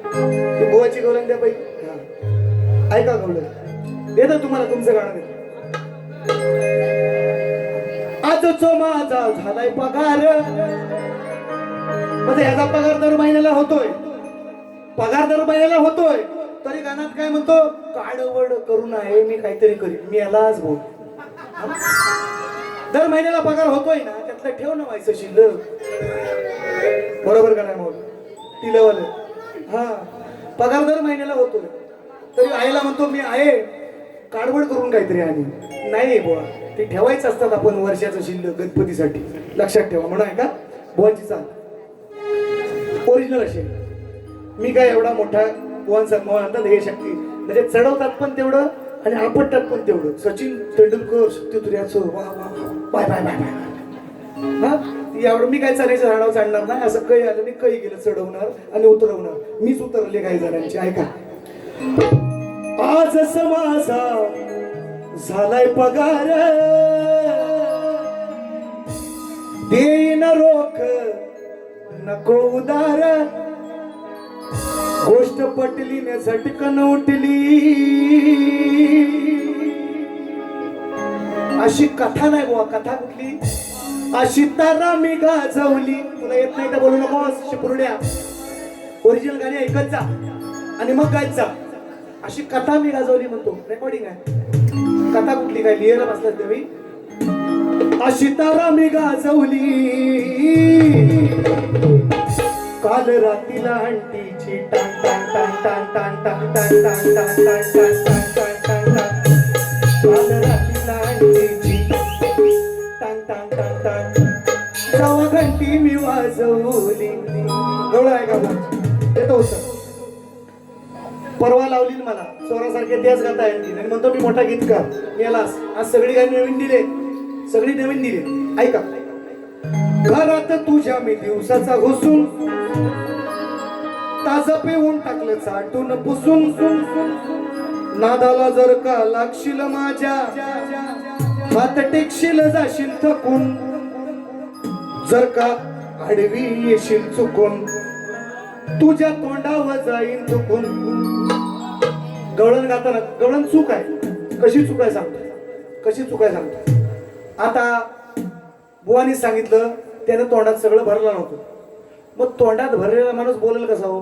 ती बुवाची गवलन द्या पहिली, ऐका गवलन देतो तुम्हाला. तुमचं गाणं देतो. आजचो माझा झालाय पगार, म्हणजे ह्याचा पगार दर महिन्याला होतोय, तरी गाण्यात काय म्हणतो, काडवड करू नये मी काहीतरी करीन. मी यालाच बोल, दर महिन्याला पगार होतोय ना, त्यातलं ठेव ना व्हायचं शिल्लक. बरोबर का नाही मग तिलवाल. हा पगार दर महिन्याला होतोय, तरी आईला म्हणतो मी आहे काडवड करून काहीतरी आणि नाही बुवा, ते ठेवायचं असतात आपण वर्षाचं शिल्लक गणपतीसाठी. लक्षात ठेवा. म्हणून आहे का बुवांची चाल ओरिजिनल अशी. मी काय एवढा मोठा बुवांचा म्हणतात हे शक्ती, म्हणजे चढवतात पण तेवढं आणि आपटतात पण तेवढं. सचिन तेंडुलकर शक्ती तुर्याचं वा वा बाय बाय बाय बाय. हा एवढं मी काय चालायचं झाडावर चढणार नाही. असं काही आलं मी काही गेलं चढवणार आणि उतरवणार. मीच उतरले काही जणांची. ऐका, आज समाजा झालाय पगार, देईन रोख नको उदार, गोष्ट पटली ने झटकन उठली. अशी कथा नाही बुवा. कथा कुठली? अशी तारा मी गाजवली. तुला येत नाही तर बोलू नकोस शिपुर्ड्या. ओरिजिनल गाणी ऐकत जा आणि मग गायत जा. अशी कथा मी गाजवली म्हणतो. रेकॉर्डिंग आहे. कथा कुठली काय लिहायला बसलात तुम्ही? अशी तारा मी गाजवली, काल रातीला अंटीची टांग टांग टांग टांग टांग टांग टांग टांग टांग टांग टांग टांग टांग. काल रातीला अंटीची टांग टांग टांग टांग. जेव्हा घंटी मी वाजवली. गवळं आहे का येतो सर. परवा लावली मला चोरासारखे त्याच गाता येईल आणि म्हणतो मी मोठा गीतकार. मेलास. आज सगळी गाणी नवीन दिले, सगळी नवीन दिले. ऐका, घरात तुझ्या मी दिवसाचा घुसून, ताज पिऊन टाकलं चाटून पुसून, नादाला जर का लागशील माझ्या, हात टेकशील जाशील थकून, जर का आडवी येशील चुकून, तुझ्या तोंडावर जाईन चुकून. गवळण गाताना गवळण चूक आहे. कशी चूक आहे सांगतो, कशी चूक आहे सांगतो. आता बुवानी सांगितलं त्यानं तोंडात सगळं भरलं नव्हतं. मग तोंडात भरलेला माणूस बोलेल कसा हो?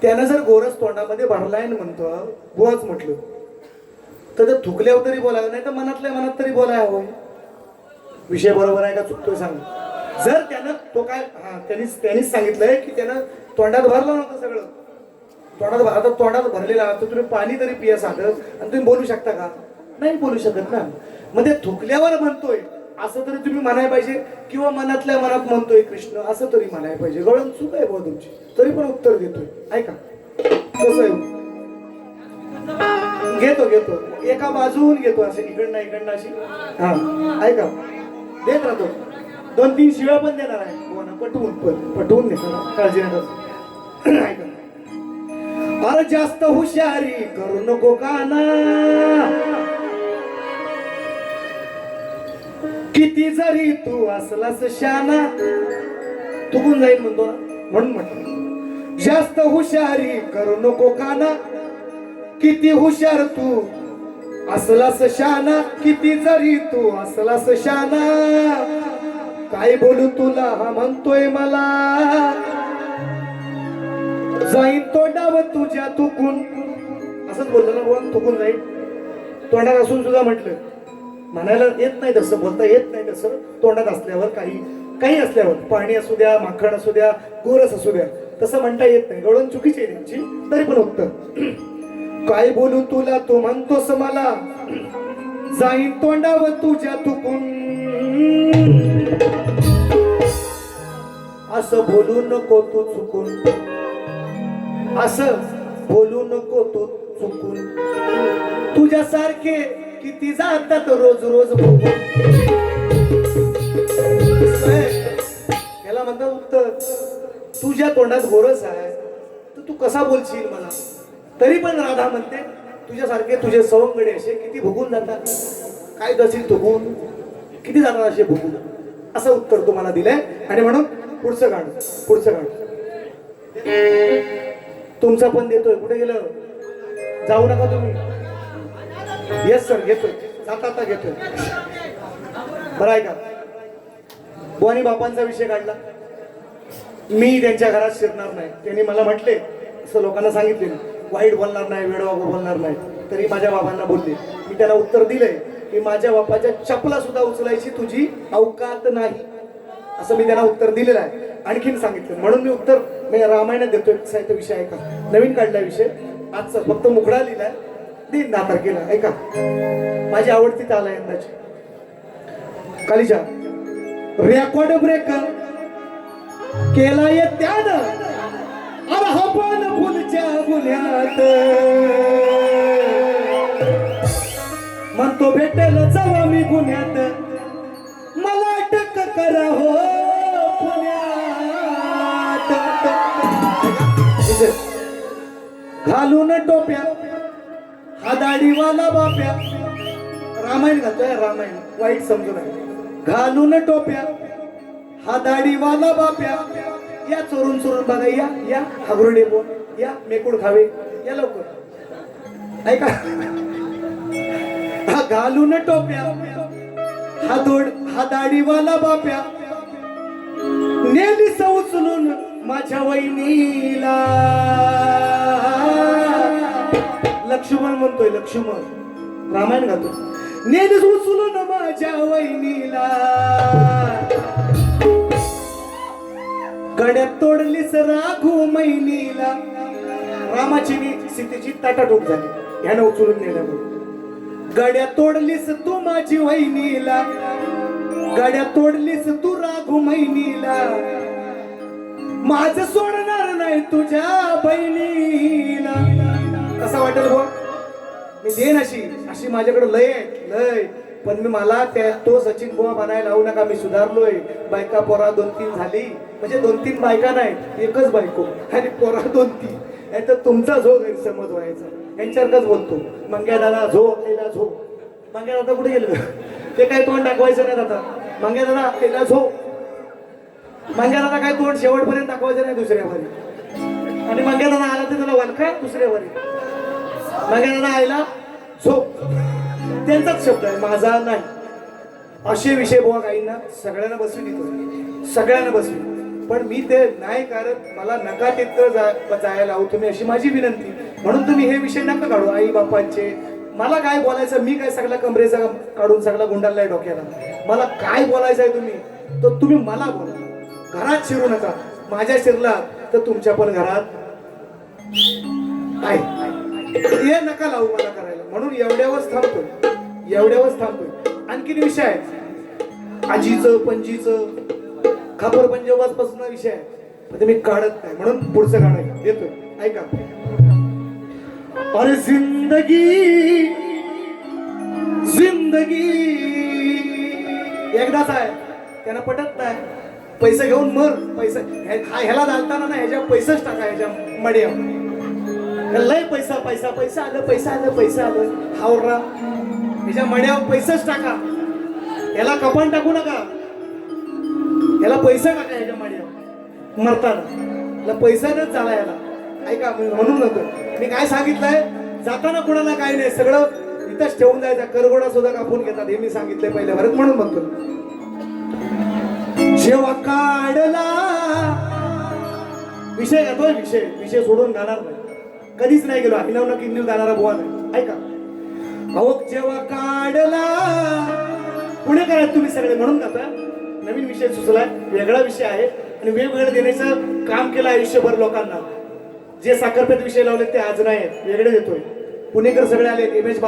त्यानं जर गोरस तोंडामध्ये भरलाय म्हणतो बुवाच म्हटलं तर ते थुकल्यावर तरी बोलावं, नाही तर मनातल्या मनात तरी बोलाय हवं. विषय बरोबर आहे का चुकतोय सांग. जर त्यानं तो काय त्यांनीच सांगितलंय की त्यानं तोंडात भरलं नव्हतं सगळं. आता तोंडात भरलेला तर तुम्ही पाणी तरी पिया साधं आणि तुम्ही बोलू शकता का? नाही बोलू शकत ना. मग ते थुकल्यावर म्हणतोय असं तरी तुम्ही म्हणाय पाहिजे, किंवा मनातल्या मनात म्हणतोय कृष्ण असं तरी म्हणाय पाहिजे. गळण चूक आहे बुवा तुमची, तरी पण उत्तर देतोय. ऐका कसं आहे, घेतो एका बाजून घेतो असं इकडनं अशी. हा ऐका, देत राहतो. 2-3 शिव्या पण देणार आहे बुवाना, पटवून देणार, काळजी नका. ऐका, अरे जास्त हुशारी करू नको काना, किती जरी तू असलास शाना. तुकून जाईल म्हणतो ना, म्हणून म्हटलं जास्त हुशारी करू नको काना, किती हुशार तू असलास शाना, किती जरी तू असलास शाना, काय बोलू तुला हा म्हणतोय मला, जाईन तोंडावर तुझ्या थुकून. असंच बोलतो ना बुवा, थुकून जाईल. तोंडात असून सुद्धा म्हटलं, म्हणायला येत नाही तसं, बोलता येत नाही तसं. तोंडात असल्यावर काही असल्यावर, पाणी असू द्या, माखण असू द्या, गोरस असू द्या, तसं म्हणता येत नाही. गळून चुकीची आहे त्यांची, तरी पण उत्तर. काय बोलू तुला तू म्हणतोस मला, जाईन तोंडावर तुझ्या थुकून. असं बोलू नको तू चुकून, असं बोलू नको तू चुकून. तुझ्यासारखे किती जातात रोज रोज बघून. याला म्हणतात उत्तर. तुझ्या तोंडात गोरस आहे तर तू कसा बोलशील मला. तरी पण राधा म्हणते, तुझ्यासारखे तुझे सवंगडे असे किती भुगून जातात. काय करशील थुकून, किती जातात असे भुगून. असं उत्तर तुम्हाला दिलंय. आणि म्हणून पुढचं गाणं तुमचा पण देतोय. कुठे गेलं, जाऊ नका तुम्ही. येस सर, घेतोय, जाता घेतोय. बरं आहे का. बुवानी बापांचा विषय काढला. मी त्यांच्या घरात शिरणार नाही. त्यांनी मला म्हटले, असं लोकांना सांगितले, वाईट बोलणार नाही, वेडवागू बोलणार नाही. तरी माझ्या बाबांना बोलले. मी त्यांना उत्तर दिलंय की माझ्या बापाच्या चपला सुद्धा उचलायची तुझी अवकात नाही, असं मी त्यांना उत्तर दिलेलं आहे. आणखीन सांगितलं. म्हणून मी उत्तर रामायणात देतोय. साहित्य विषय ऐका, नवीन काढलाय विषय आजचा, फक्त मुखडा लिहिलाय. दिन 10 तारखेला ऐका. माझी आवडती ताल आहे यंदाची. कालीच्या रेकॉर्ड ब्रेक केलाय त्यानं, अरे आपण फुलच्या गुन्ह्यात. म्हणतो भेटेल जावा मी गुन्ह्यात, मला अटक करा हो पुण्यात. घालून टोप्या हा दाढीवाला बाप्या. रामायण घालतोय, रामायण वाईट समजू नये. घालून टोप्या हा दाढीवाला बाप्या, या चोरून चोरून बघा, या हागुरडे बोल, या मेकुड खावे, या लवकर ऐका. हा घालून टोप्या हा दाढीवाला बाप्या, नेली उचलून माझ्या वहिनीला. लक्ष्मण म्हणतोय, लक्ष्मण रामायण घालतो. नेली उचलून माझ्या वहिनीला, गड्यात तोडलीस राघू मैनीला. रामाची सीतेची ताटाटूट झाली ह्यानं उचलून नेल्यामुळे. गड्या तोडलीस तू माझी वहिनीला, गड्या तोडलीस तू राघू मैनीला. माझं सोडणार नाही तुझ्या बहिणीला. कसं वाटेल बुवा. मी देईन अशी माझ्याकडे लय लय, पण मला तो सचिन बुवा बनायला लावू नका. मी सुधारलोय. बायका पोरा 2-3 झाली, म्हणजे 2-3 बायका नाही, एकच बायको आणि पोरा 2-3. नाही तर तुमचा झो गैरसमज व्हायचा. यांच्यासारखंच बोलतो. मंग्या दादा झो, आईला झो. मंग्या दादा कुठे गेलं, ते काय तोंड दाखवायचं नाही दादा. मंग्या दादा आईला झो. मंग्या दादा काय तोंड शेवटपर्यंत दाखवायचं नाही दुसऱ्या वरी. आणि मंग्या दादा आला तर त्याला वलखा दुसऱ्या वरी. मंग्या दादा आईला झो, त्यांचाच शब्द आहे, माझा नाही. असे विषय बुवा काहींना सगळ्यांना बसवी देतो, सगळ्यांना बसवी. पण मी ते नाही करत. मला नका तिथं जायला लावू तुम्ही, अशी माझी विनंती. म्हणून तुम्ही हे विषय नका काढू आई बापांचे. मला काय बोलायचं, मी काय सगळा कमरेचा काढून सगळा गुंडाळलाय डोक्याला. मला काय बोलायचंय तुम्ही तर तुम्ही मला बोला. घरात शिरू नका. माझ्या शिरलात तर तुमच्या पण घरात आहे. हे नका लावू मला करायला. म्हणून एवढ्यावरच थांबतोय. आणखीन विषय आहे आजीचं पणजीचं खापर पंजोबापासून विषय आहे, पण मी काढत नाही. म्हणून पुढचं गाणं देतोय ऐका. अरे जिंदगी एकदाच आहे, त्यांना पटत नाही. पैसे घेऊन मर. पैसे ह्याला घालताना ना ह्याच्या पैसेच टाका. ह्याच्या मड्या लय पैसा आलं हावरा. ह्याच्या मड्यावर पैसेच टाका. ह्याला कपान टाकू नका. ह्याला पैसा टाका ह्याच्या मड्यावर मरताना. पैसाच झाला ह्याला. ऐका म्हणून नको. मी काय सांगितलंय, जाताना कोणाला काय नाही, सगळं इथंच ठेवून जायचं. करगोडा सुद्धा कापून घेतात हे मी सांगितलंय पहिल्या भारत. म्हणून म्हणतो जेव्हा काढला विषय घेतोय, विषय सोडून गाणार नाही, कधीच नाही गेलो. अभिनव किन्नीव गाणारा बुवा नाही, ऐका. अहो जेव्हा काढला, पुणेकर आहेत तुम्ही सगळे म्हणून जाता. नवीन विषय सुचलाय, वेगळा विषय आहे आणि वेगवेगळं देण्याचं काम केलं आयुष्यभर लोकांना. जे साखरपेट विषय लावले ते आज नाही, वेगळे देतोय. पुणेकर सगळे आले. एम एच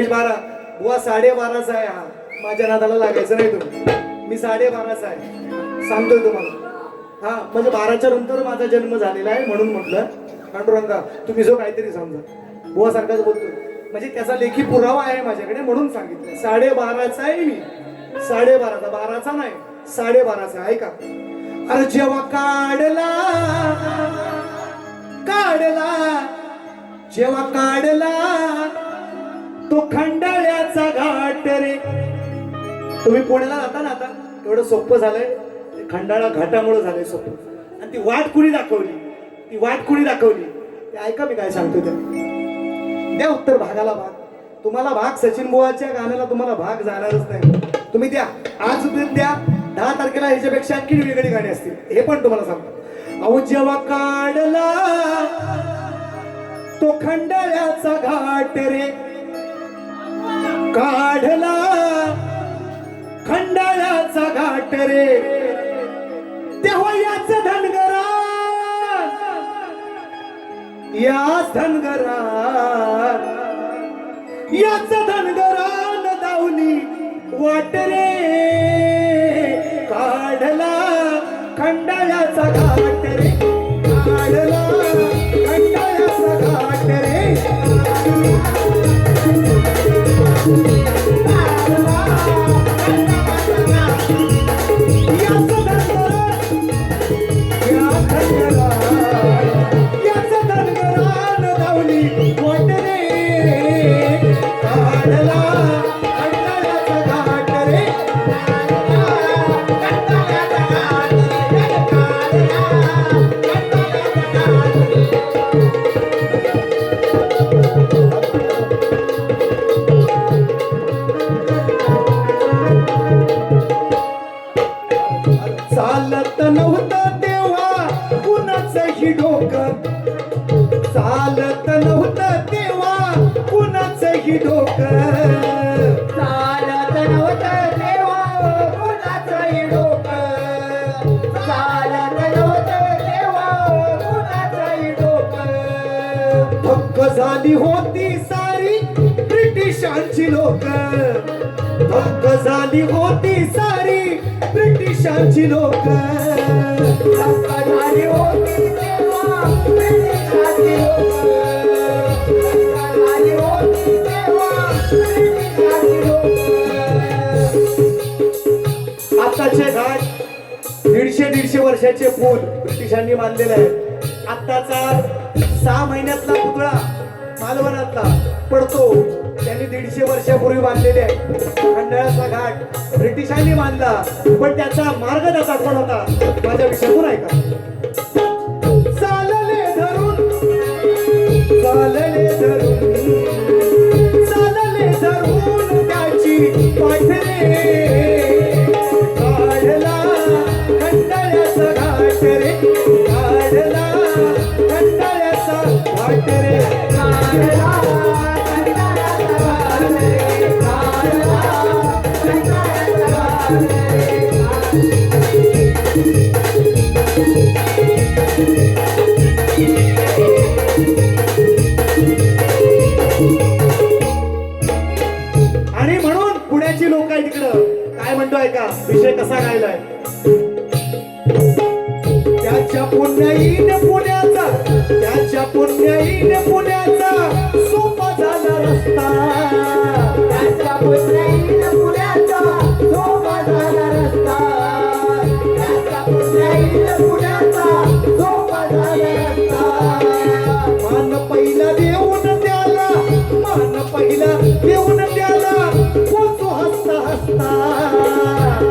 12 बुवा 12:30चा आहे. हा माझ्या नादाला लागायचं नाही तुम्ही, मी 12:30चा आहे सांगतोय तुम्हाला. हा म्हणजे 12च्या नंतर माझा जन्म झालेला आहे म्हणून म्हटलं. पांडुरंगा तुम्ही जो काहीतरी समजा, बुवा सारखाच बोलतोय म्हणजे त्याचा लेखी पुरावा आहे माझ्याकडे म्हणून सांगितलं. 12:30चा आहे मी, 12:30चा, 12चा नाही 12:30चा. ऐका. अरे जेव्हा काढला जेव्हा काढला तो खंडाळ्याचा घाट रे. तुम्ही पुण्याला जाता ना, आता एवढं सोपं झालंय, खंडाळा घाटामुळे झालंय सोपं. आणि ती वाट कुणी दाखवली ते ऐका मी काय सांगतो ते. द्या उत्तर, भागाला भाग. तुम्हाला भाग सचिन बुवाच्या गाण्याला तुम्हाला भाग जाणारच नाही. तुम्ही द्या, आज द्या. 10 तारखेला ह्याच्यापेक्षा आणखी वेगळी गाणी असतील, हे पण तुम्हाला सांगतो. अहो जेव्हा काढला तो खंडाळ्याचा घाट रे, काढला खंडाळ्याचा घाट रे, तेव्हा याच धनगरा न दावली वाट रे. काढला खंडाळ्याचा घाट रे, काढला खंडाळ्याचा घाट रे. चालत नव्हतं तेव्हा कुणाचंही डोकं, चालत नव्हतं तेव्हा कुणाचंही डोकं, चालत नव्हतं तेव्हा कुणाचंही डोकं, चालत नव्हतं तेव्हा कुणाचंही डोकं. भक्क झाली होती सारी ब्रिटिशांची लोकं, भक्क झाली होती सारी ब्रिटिशांची लोकं, भक्क झाली होती तेव्हा ब्रिटिशांची लोकं, भक्क झाली होती तेव्हा ब्रिटिशांची लोकं. आताचे घाट 150-150 वर्षाचे पूल ब्रिटिशांनी बांधलेले आहेत. आत्ताचा 6 महिन्यातला पुतळा मालवणातला पडतो, त्यांनी 150 वर्षापूर्वी बांधलेले आहे. खंडाळ्याचा घाट ब्रिटिशांनी बांधला, पण त्याचा मार्ग त्याचा कोण होता माझ्या विषयातून ऐका. चालले धरून त्याची पाठरे, काढला खंडाळ्याचा घाट रे, काढला खंडाळ्याचा घाट रे, काढला आणि म्हणून पुण्याची लोक आहे तिकडं काय म्हणतोय का विषय कसा गायलाय. त्याच्या पुण्याईने पुण्याचा, त्याच्या पुण्याईने पुण्याचा सोपा झाला रस्ता, त्याच्या पुण्याईने पुण्याचा सोपा झाला रस्ता, त्याच्या पुण्याईने पुण्याचा सोपा झाला रस्ता. मान पहिला देऊन त्याला, मान पहिला देऊन त्याला पोचू हसता हसता,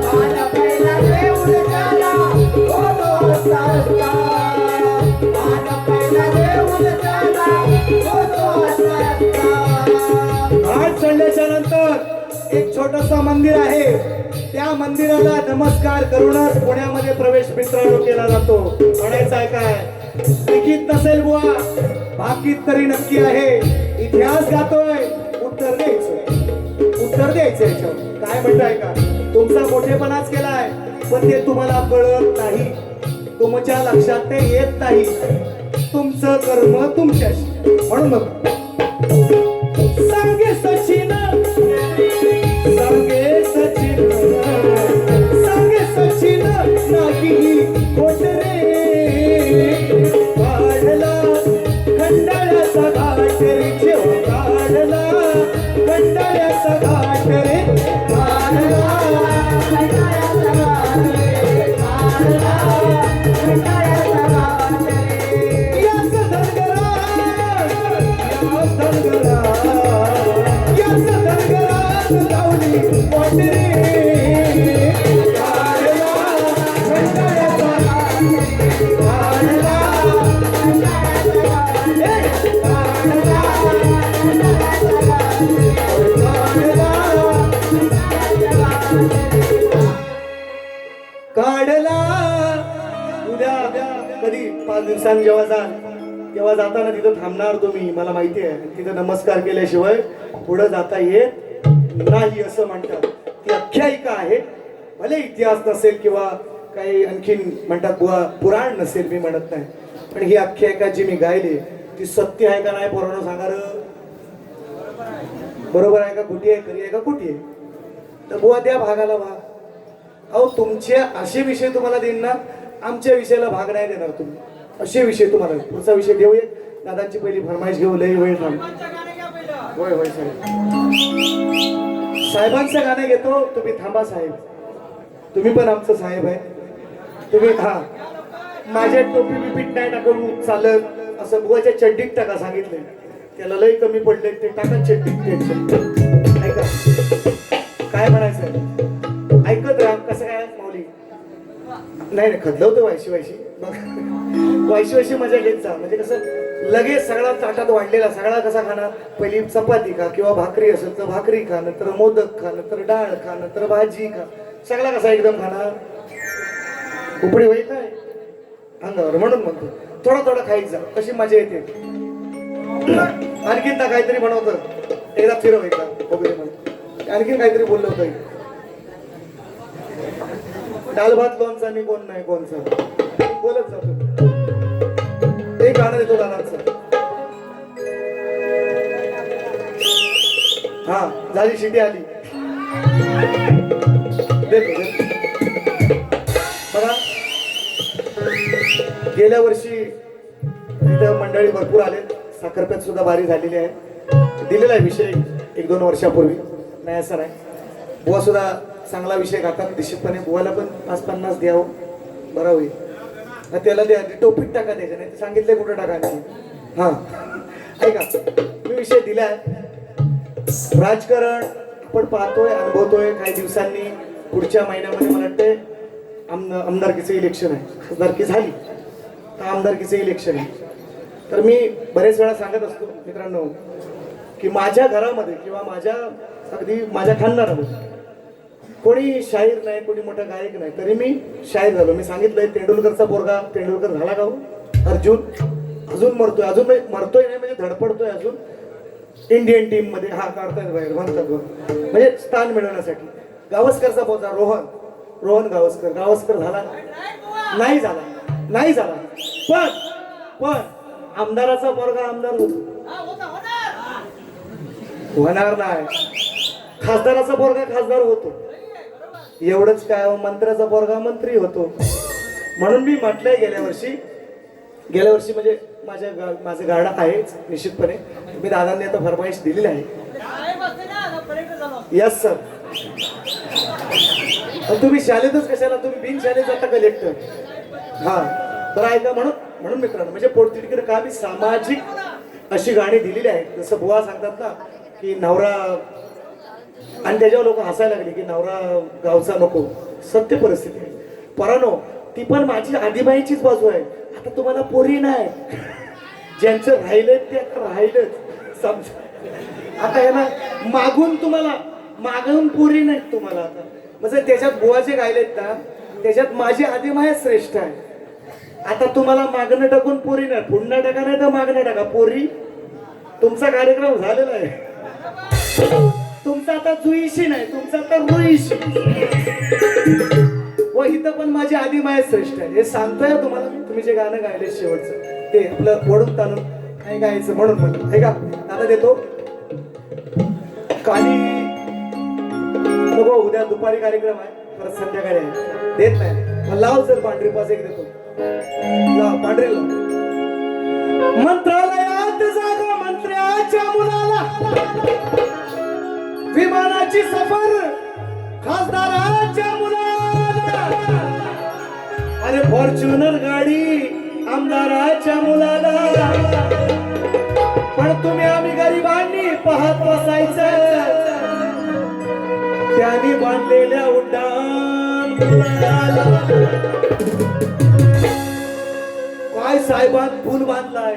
मान पहिला देऊन त्याला पोचू हसता हसता, मान पहिला देऊन त्याला पोचू हसता हसता. घाट चढल्याच्या नंतर एक छोटस मंदिर आहे. त्या मंदिराला नमस्कार करूनच पुण्यामध्ये प्रवेश मित्रांनो केला जातो. म्हणायचं आहे काय, तिकीट नसेल बुवा, बाकीत तरी नक्की आहे. इतिहास गातोय, उत्तर द्यायचं याच्यावर. काय म्हणताय का, तुमचा मोठेपणाच केलाय, पण ते तुम्हाला कळत नाही, तुमच्या लक्षात ते येत नाही. तुमचं कर्म तुमच्याशी. म्हणून मग सांगे सचिन, सांगे सचिन, सांगे सचिन नाही खोट रे. काढला खंडाळ्याचा घाट रे, जेव्हा काढला खंडाळ्याचा घाट रे. काढला खंडाळ्याचा घाट रे, काढला खंडाळ्याचा घाट रे. याच धनगरा, याच धनगरा, याच धनगरात लावली पोट रे. काढला खंडाळ्याचा घाट रे, काढला खंडाळ्याचा घाट रे, काढला खंडाळ्याचा घाट रे, काढला. उद्या कधी 5 दिवसांनी जेव्हा जाल तेव्हा जाताना तिथं थांबणार तुम्ही, मला माहिती आहे. तिथं नमस्कार केल्याशिवाय पुढे जाता येत नाही असं म्हणतात. ती आख्यायिका आहे. भले इतिहास नसेल किंवा काही आणखीन म्हणतात बुवा पुराण नसेल, मी म्हणत नाही, पण ही आख्यायिका जी मी गायली ती सत्य आहे का नाही पोरांनो सांगा र. बरोबर आहे का, खोटी आहे, खरी आहे का खोटी आहे. तर बुवा त्या भागाला भाग. अहो तुमचे असे विषय तुम्हाला देईन ना, आमच्या विषयाला भाग नाही देणार तुम्ही. असे विषय तुम्हाला, पुढचा विषय देऊ. एक दादांची पहिली फरमाईश घेऊ, लई वेळ थांब. होय होय साहेब, साहेबांचं गाणं घेतो. तुम्ही थांबा साहेब, तुम्ही पण आमचं साहेब आहे. तुम्ही हा माझ्या टोपी बिपीट नाही टाकून चालत, असं बुवाच्या चड्डीत टाका सांगितलंय. त्याला लई कमी पडले, ते टाका चड्डीत. ऐका काय म्हणायचं, ऐकत राहा. कसं काय माऊली, नाही खदलवतं वायशी वायशी मजा घेत जा. म्हणजे कसं लगेच सगळा ताटात वाढलेला सगळा कसा खाणार, पहिली चपाती खा किंवा भाकरी असेल तर भाकरी खा, नंतर मोदक खा, नंतर डाळ खा, नंतर भाजी खा. सगळा कसा एकदम खाणार, उपडी होईल काय अंगावर. म्हणून म्हणतो थोडा थोडा खायच जा, कशी मजा येते. आणखीन ना काहीतरी बनवतं, एकदा फिरव एकदा वगैरे म्हणून आणखीन काहीतरी बोललं होतं. डाल भात लोणचा आणि कोण नाही कोणचा बोलत जातो. ते गाणं देतो दादांचं. हा झाली, शिटी आली. देतो बघा. गेल्या वर्षी इथं मंडळी भरपूर आले, साखरपेत सुद्धा भारी झालेली आहे. दिलेला आहे विषय 1-2 वर्षापूर्वी, नाही असं नाही. बुवा सुद्धा चांगला विषय घातात निश्चितपणे. बुवाला पण 5-50 द्यावं, बरं होईल. त्याला द्या, टोपीत टाका द्यायचं नाही, सांगितलंय कुठं टाका. हा ऐका, मी विषय दिलाय. राजकारण आपण पाहतोय, अनुभवतोय. काही दिवसांनी पुढच्या महिन्यामध्ये मला वाटतंय आमदारकीचं इलेक्शन आहे. खासदारकी झाली तर आमदारकीचं इलेक्शन आहे. तर मी बरेच वेळा सांगत असतो मित्रांनो की माझ्या घरामध्ये किंवा अगदी माझ्या खानदारामध्ये कोणी शाहीर नाही, कोणी मोठा गायक नाही, तरी मी शाहीर झालो. मी सांगितलंय तेंडुलकरचा पोरगा तेंडुलकर झाला का हो? अर्जुन अजून मरतोय, अजून मरतोय नाही म्हणजे धडपडतोय अजून इंडियन टीम मध्ये. हा काढतायत बाहेर म्हणतात म्हणजे स्थान मिळवण्यासाठी. गावस्करचा पोरगा रोहन गावस्कर झाला नाही झाला. पण आमदाराचा पोरगा आमदार होणार नाही, खासदाराचा पोरगा खासदार होतो. एवढंच काय, मंत्र्याचा पोरगा मंत्री होतो. म्हणून मी म्हटलंय गेल्या वर्षी म्हणजे माझं गाणं आहेच निश्चितपणे. मी दादांनी आता फरमाईश दिलेली आहे. Yes sir. तुम्ही शाळेतच कशाला, तुम्ही बिन शाळेत जाता कलेक्टर. हा तर ऐका. म्हणून मित्रांनो म्हणजे पोटतिडकीकडे का मी सामाजिक अशी गाणी दिलेली आहेत. जसं बुवा सांगतात ना की नवरा, आणि त्याच्यावर लोक हसायला लागले की नवरा गावचा नको. सत्य परिस्थिती आहे परानो. ती पण माझी आदिबाईचीच बाजू आहे. आता तुम्हाला पोरी नाही, ज्यांचं राहिलं ते आता राहिलंच समजा. आता हे ना मागून पोरी नाहीत तुम्हाला. आता म्हणजे त्याच्यात बुवाचे गायलेत ना, त्याच्यात माझी आदिमाया श्रेष्ठ आहे. आता तुम्हाला मागणं टाकून पोरी नाही, पुन्हा टाका नाही तर मागणं टाका पोरी. तुमचा कार्यक्रम झालेला आहे. तुमचा आता जुईशी नाही, तुमचा आता रुईशी. व इथं पण माझी आदिमाया श्रेष्ठ आहे हे सांगतोय तुम्हाला. तुम्ही जे गाणं गायले शेवटचं ते आपलं वडून ताणून काय गायचं म्हणून म्हणलं हे का. आता देतो काली नको, उद्या दुपारी कार्यक्रम आहे, परत संध्याकाळी आहे, देत नाही. मग लाव सर पांढरी पाच एक देतो. लाव पांढरी लाव. मंत्रालयात जागा मंत्र्याच्या मुलाला, विमानाची सफर खासदाराच्या मुलाला, अरे फॉर्च्युनर गाडी आमदाराच्या मुलाला. पण तुम्ही आम्ही गरिबांनी पाहत बसायचं त्यांनी बांधलेल्या उड्डाण पुलाला. काय साहेबान पूल बांधलाय,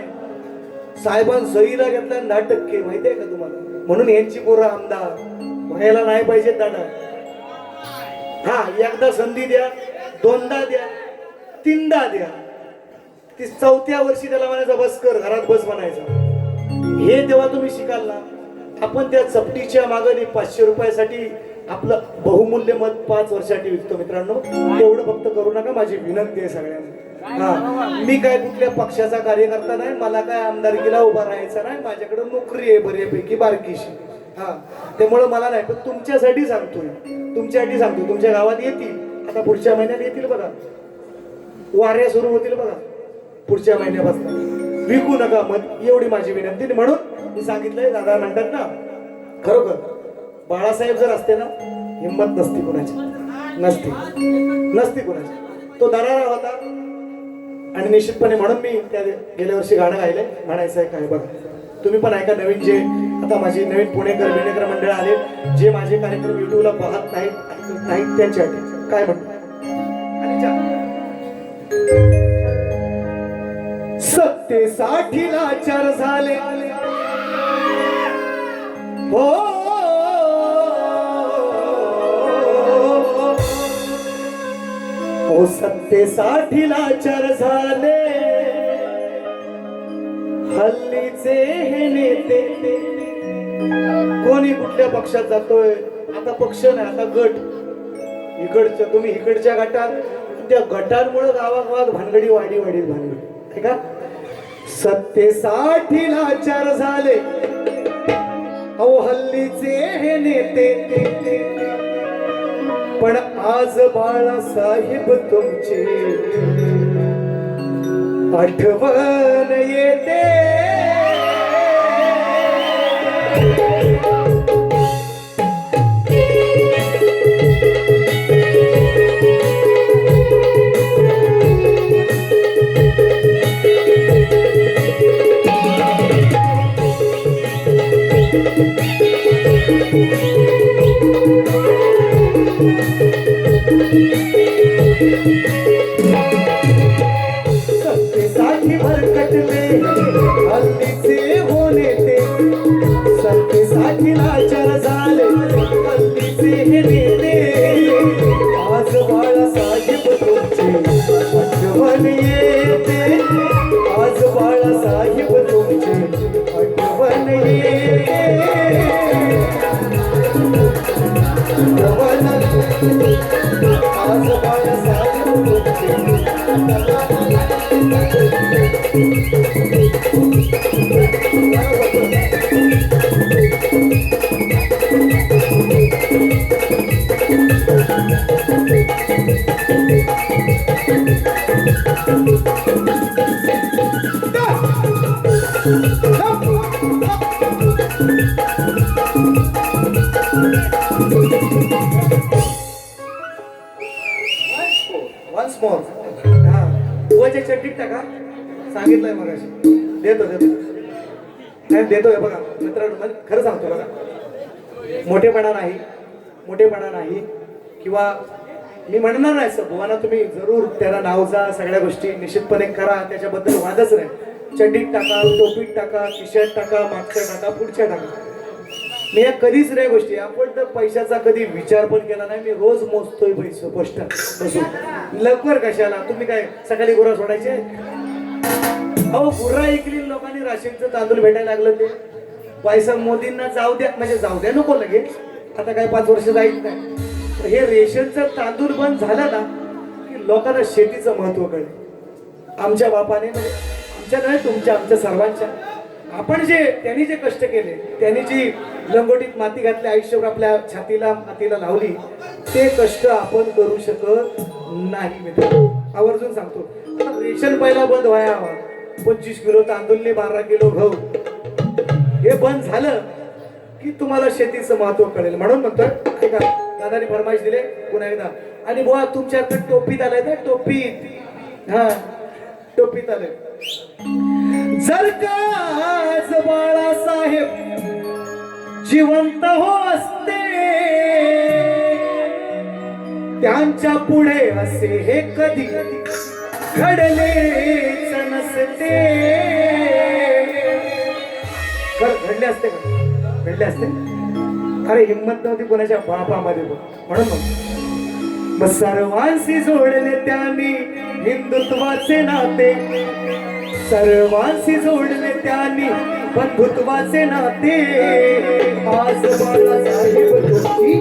साहेबान सहीला घेतला 10% माहितीये का तुम्हाला. म्हणून यांची पोरं आमदार व्हायला नाही पाहिजे दादा. हा एकदा संधी द्या, दोनदा द्या, तीनदा द्या, ती चौथ्या वर्षी त्याला म्हणायचं बस कर, घरात बस म्हणायचा. हे तेव्हा तुम्ही शिकाल ना. आपण त्या चपटीच्या मागणी 500 रुपयासाठी आपलं बहुमूल्य मत 5 वर्षासाठी विकतो मित्रांनो. तेवढं फक्त करू नका, माझी विनंती आहे सगळ्यांना. हा मी काय कुठल्या पक्षाचा कार्यकर्ता नाही, मला काय आमदारकीला उभा राहायचा नाही, माझ्याकडे नोकरी आहे बऱ्यापैकी बारकीशी. हा त्यामुळे मला नाही, पण तुमच्यासाठी सांगतोय, तुमच्यासाठी सांगतो. तुमच्या गावात येतील आता, पुढच्या महिन्यात येतील बघा, वाऱ्या सुरू होतील बघा पुढच्या महिन्यापासून. विकू नका मत, एवढी माझी विनंती. म्हणून मी सांगितलंय, दादा म्हणतात ना, खरोखर बाळासाहेब जर असते ना, हिंमत नसती कोणाची, नसती कोणाची. तो दरारा होता. आणि निश्चितपणे म्हणून मी त्या गेल्या वर्षी गाणं गायलंय, म्हणायचं आहे काय बघा. तुम्ही पण ऐका. नवीन जे आता माझे नवीन पुणेकर मंडळ आले, जे माझे कार्यक्रम युट्यूबला पाहत नाहीत, ऐकत नाहीत, त्यांच्यासाठी काय म्हणतो. सत्तेसाठी लाचार झाले हो, हो सत्तेसाठी लाचार झाले हल्लीचे हे नेते. कोणी कुठल्या पक्षात जातोय, आता पक्ष नाही, आता गट. इकडच्या तुम्ही इकडच्या गटात, त्या गटांमुळे गावागावात भानगडी वाढी भानगडी का. सत्तेसाठी लाचार झाले अहो हल्लीचे हे नेते. पण आज बाळासाहेब तुमची आठवण येते. सत्तेसाठी भरकटले हल्लीचे हो नेते. सत्तेसाठी लाचार झाले हल्लीचे हे नेते. आज बाळासाहेब तुमची आठवण येते. आज बाळासाहेब तुमची आठवण येते. आज बाळासाहेब तुमची वन्स मोर. हा बुवाच्या चड्डीत टाका, सांगितलंय मगाशी. देतो नाही देतोय बघा मित्रांनो. खरं सांगतो बघा, मोठेपणा नाही किंवा मी म्हणणार नाही सर बुवाना, तुम्ही जरूर त्याला नावचा सगळ्या गोष्टी निश्चितपणे करा, त्याच्याबद्दल वादच नाही. चड्डीत टाका, टोपीत टाका, खिशात टाका, मागच्या टाका, पुढच्या टाका. मी या कधीच नाही गोष्टी, आपण तर पैशाचा कधी विचार पण केला नाही. मी रोज मोजतोय पैसे पोस्ट बसून. लवकर कशाला, तुम्ही काय सकाळी गुरा सोडायचे? अहो गुरा ऐकली लोकांनी राशीनचं तांदूळ भेटायला लागलं ते पैसा मोदींना जाऊ द्या, म्हणजे जाऊ द्या नको लगेच, आता काय 5 वर्ष जायच नाही. हे रेशनचं तांदूळ बंद झालं ना की लोकांना शेतीचं महत्व कळेल. आमच्या बापाने, म्हणजे आमच्या नाही तुमच्या, आमच्या सर्वांच्या, आपण जे त्यांनी जे कष्ट केले, त्यांनी जी लंगोटीत माती घातली, आयुष्यभर आपल्या छातीला मातीला लावली, ते कष्ट आपण करू शकत नाही. मित्र आवर्जून सांगतो, रेशन पहिला बंद व्हायला हवा. 25 किलो तांदूळ, 12 किलो गहू, हे बंद झालं की तुम्हाला शेतीचं महत्व कळेल. म्हणून म्हणतोय, ऐका, दादानी फरमाईश दिले पुन्हा एकदा. आणि बुवा तुमच्याकडे टोपीत आलाय ना, टोपीत, हा टोपीत आले. जर का आज बाळासाहेब जिवंत हो असते, त्यांच्या पुढे असे हे कधी घडलेच नसते. घडले असते का? घडले असते. अरे हिंमत नव्हती कोणाच्या बापामध्ये, म्हणून मग सर्वांशी जोडले त्यांनी हिंदुत्वाचे नाते, सर्वांशी जोडले त्यांनी बंधुत्वाचे नाते. आज बाळासाहेब तुमची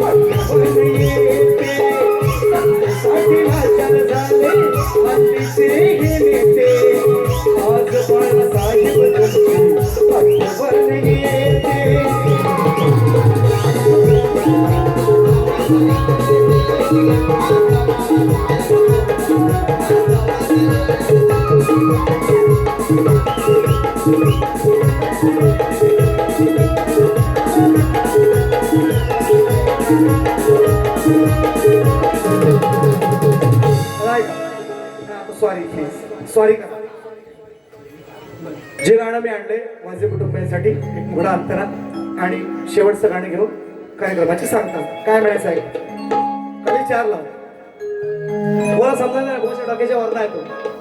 आठवण येते, साठी लाचार झाले हल्लीचे हे नेते. आज बाळासाहेब तुमची आठवण येते. सॉरी प्लीज, सॉरी का. जे गाणं मी आणले माझे कुटुंबियांसाठी, एक घोडा अंतरात, आणि शेवटचं गाणं घेऊन कार्यक्रमाची सांगतात. काय म्हणायचं आहे? खाली 4 लाव. बोला, समजा नाही, बोलाच्या डोक्याच्या वर नाही, तो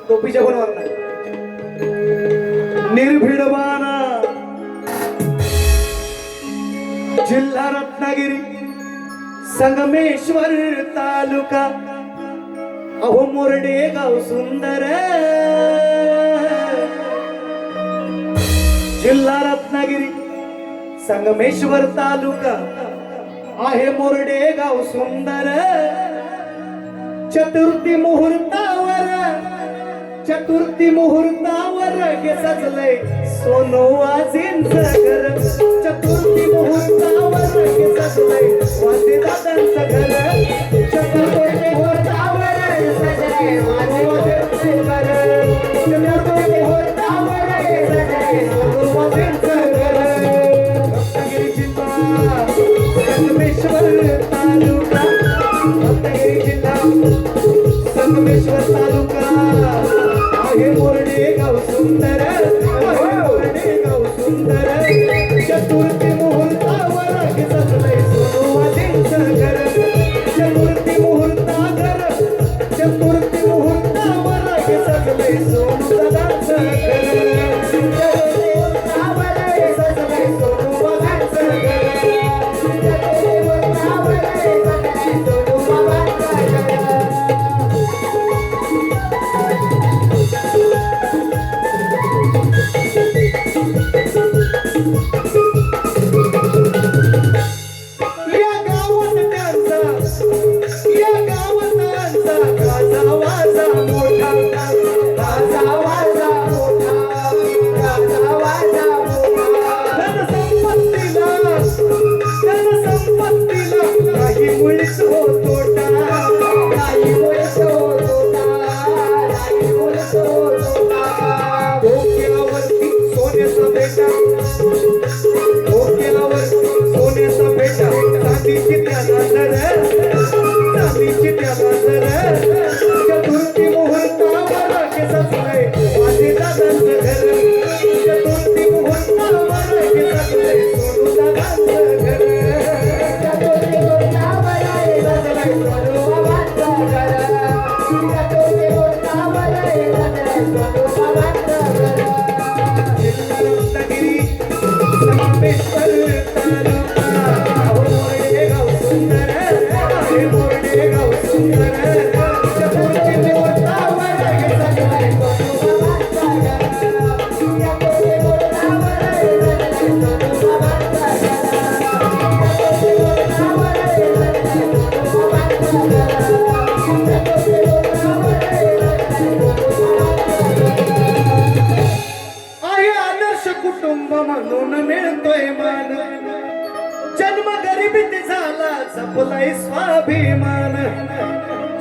टोपीच्या पण वर नाही. निर्भीडवाना जिल्हा रत्नागिरी, संगमेश्वर तालुका, अहो मोरडे गाव सुंदर. जिल्हा रत्नागिरी, संगमेश्वर तालुका, आहे मोरडे गाव सुंदर. चतुर्थी मुहूर्तावर, चतुर्थी मुहूर्तावर हे सजलंय सोनोवाजींचं घर. चतुर्थी मुहूर्तावर हे सजलंय वाजे दादांचं घर. चतुर्थी मुहूर्तावर सजलंय वाजेवाजींचं घर. चतुर्थी मुहूर्तावर हे सजलंय सोनोवाजींचं घर. रत्नागिरी जिल्हा, संगमेश्वर तालुका, रत्नागिरी जिल्हा, संगमेश्वर तालुका, आहे मोरडे गाव सुंदर, आहे मोरडे गाव सुंदर. चतुर्थी मुहूर्तावर हे सजलंय सोनोवाजींचं घर. चतुर्थी मुहूर्तावर, चतुर्थी मुहूर्तावर हे सजलंय सोनोदादांचं घर. चतुर्थी मुहूर्तावर हे सजलंय सोनोबाबांचं घर. चतुर्थी मुहूर्तावर हे सजलंय सोनोबाबांचं घर. चतुर्थी मुहूर्तावर हे सजलंय वाजे दादांचं घर. चतुर्थी मुहूर्तावर हे सजलंय सोनूदादांचं घर. चतुर्थी मुहूर्तावर हे सजलंय सोनूबाबांचं घर. चतुर्थी मुहूर्तावर हे सजलंय सोनूबाबांचं घर. जिल्हा रत्नागिरी, संगमेश्वर अहो मोरडे गाव सुंदर अरे मोरडे गाव सुंदर चतुर्थी मुहूर्तावर हे सजलाय कोटोबाबाचा गड. या कोटी मुहूर्तावर हे सजलाय कोटोबाबाचा गड. या कोटी मुहूर्तावर हे सजलाय कोटोबाबाचा गड. या कोटी मुहूर्तावर हे सजलाय कोटोबाबाचा गड. आहे आदर्श कुटुंब म्हणून मिळतोय मान जन्म गरिबीत झाला जपलाय स्वाभिमान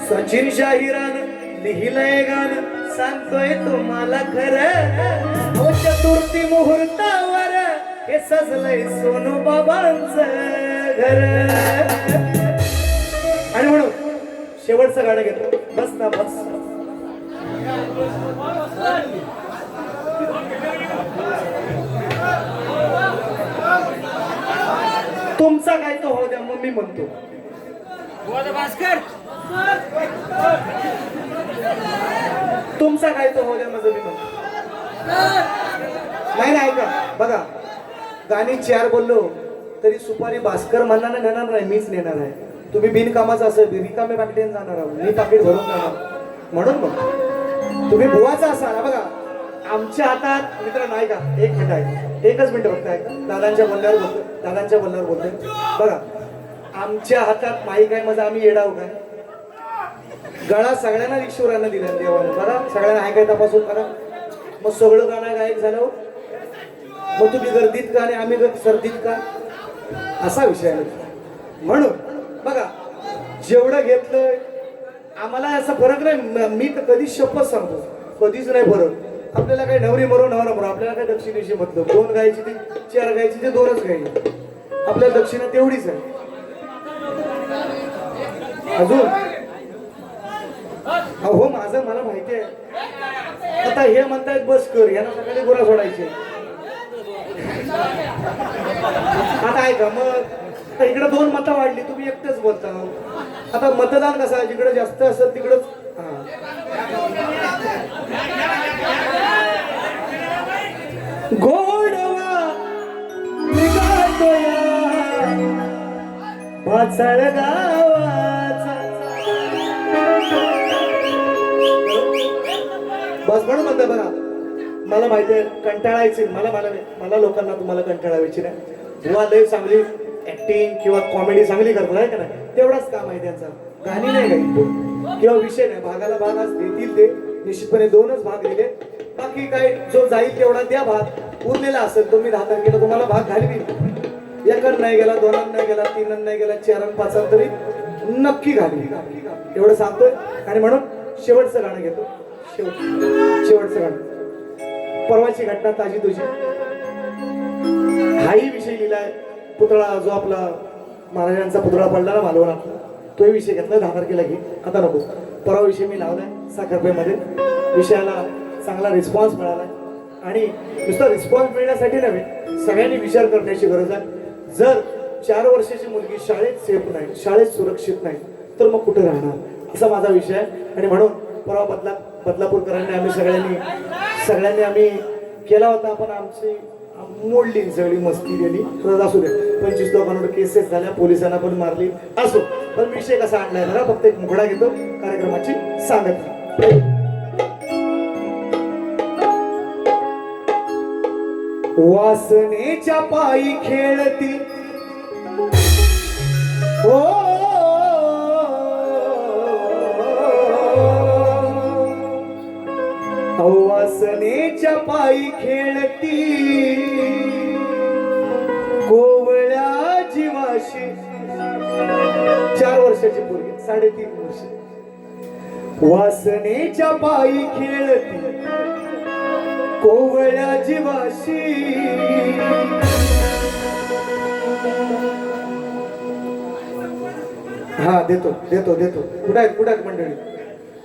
सचिन शाहिरान लिहिलंय गाणं सांगतोय तुम्हाला खरं हो चतुर्थी मुहूर्तावर हे सजलंय सोनू बाबांचं घर आणि म्हणून शेवटचं गाणं घेतो बस ना बस तुमचा काय तो हो द्या मग मी म्हणतो तुमचा काय तो हो द्या माझं मी म्हणतो नाही ऐका बघा गाणी 4 बोललो तरी सुपारी भास्कर म्हणणार नेणार नाही मीच नेणार आहे तुम्ही बिनकामाचं असं रिकामे पाकिटेन जाणार आहोत मी पाकिट भरून जाणार म्हणून मग तुम्ही बुवाचा असाल बघा आमच्या हातात मित्र नाही का एक मिनिट आहे एकच मिनिट फक्त आहे का दादांच्या बोलण्यावर बोलतोय बघा आमच्या हातात माईक आहे माझा आम्ही येडाव काय गळा सगळ्यांना रिक्षोरांना दिला देवानं बघा सगळ्यांना आहे काय तपासून करा मग सगळं गाणं गायक झालं मग तुम्ही गर्दीत का आणि आम्ही सर्दीत का असा विषय आहे म्हणून बघा जेवढं घेतलंय आम्हाला असा फरक नाही मी तर कधीच शपथ सांगतो कधीच नाही फरक आपल्याला काही नवरी मरो नवरा मरो आपल्याला काय दक्षिणेशी मतलब 2 गायची ती 4 गायची ते 2च गायची आपल्याला दक्षिणा तेवढीच आहे अजून हो माझं मला माहिती आहे आता हे म्हणतायत बस कर यांना सकाळी गोरा सोडायचे आता ऐका मग आता इकडे 2 मतं वाढली तुम्ही एकटेच बोलता आता मतदान कसं जिकडे जास्त असेल तिकडच गोडवा निघातोया भाचळ गावाचा बस म्हणून म्हणतो बघा मला माहिती आहे कंटाळायची मला लोकांना तुम्हाला कंटाळायची नाही बुवा लय चांगली ऍक्टिंग किंवा कॉमेडी चांगली करतो आहे का नाही तेवढाच काम आहे त्यांचा गाणी नाही गाई किंवा विषय नाही भागाला भाग आज देतील ते निश्चितपणे 2च भाग दिले बाकी काय जो जाईल तेवढा द्या भाग उरलेला असेल तो मी 10 तारखेला तुम्हाला भाग घालवी एकात नाही गेला 2 नाही गेला 3 नाही गेला 4 5 तरी नक्की घालवी एवढं सांगतोय आणि म्हणून शेवटचं गाणं घेतो शेवटचं गाणं परवाची घटना ताजी तुझी हाही विषय लिहिलाय पुतळा जो आपला महाराजांचा पुतळा पडला ना मालवणात तोही विषय घेतला 10 तारखेला घे आता नको परवा विषय मी लावलाय साखरपेमध्ये विषयाला चांगला रिस्पॉन्स मिळाला आणि नुसता रिस्पॉन्स मिळण्यासाठी नव्हे सगळ्यांनी विचार करण्याची गरज आहे जर 4 वर्षाची मुलगी शाळेत सेफ नाही शाळेत सुरक्षित नाही तर मग कुठे राहणार असा माझा विषय आहे आणि म्हणून परवा बदलापूरकरांनी आम्ही सगळ्यांनी आम्ही केला होता आपण आमची मोडली सगळी मस्ती गेली तर असू दे 25 लोकांवर केसेस झाल्या पोलिसांना पण मारली असो पण विषय कसा आणलाय जरा फक्त एक मुखडा घेतो कार्यक्रमाची सांगता वासनेच्या पायी खेळती हो वासनेच्या पायी खेळती कोवळ्या जीवाशी 4 वर्षाची मुलगी 3.5 वर्ष वासनेच्या पायी खेळती कोवळ्या जीवाशी हा देतो कुठे आहेत मंडळी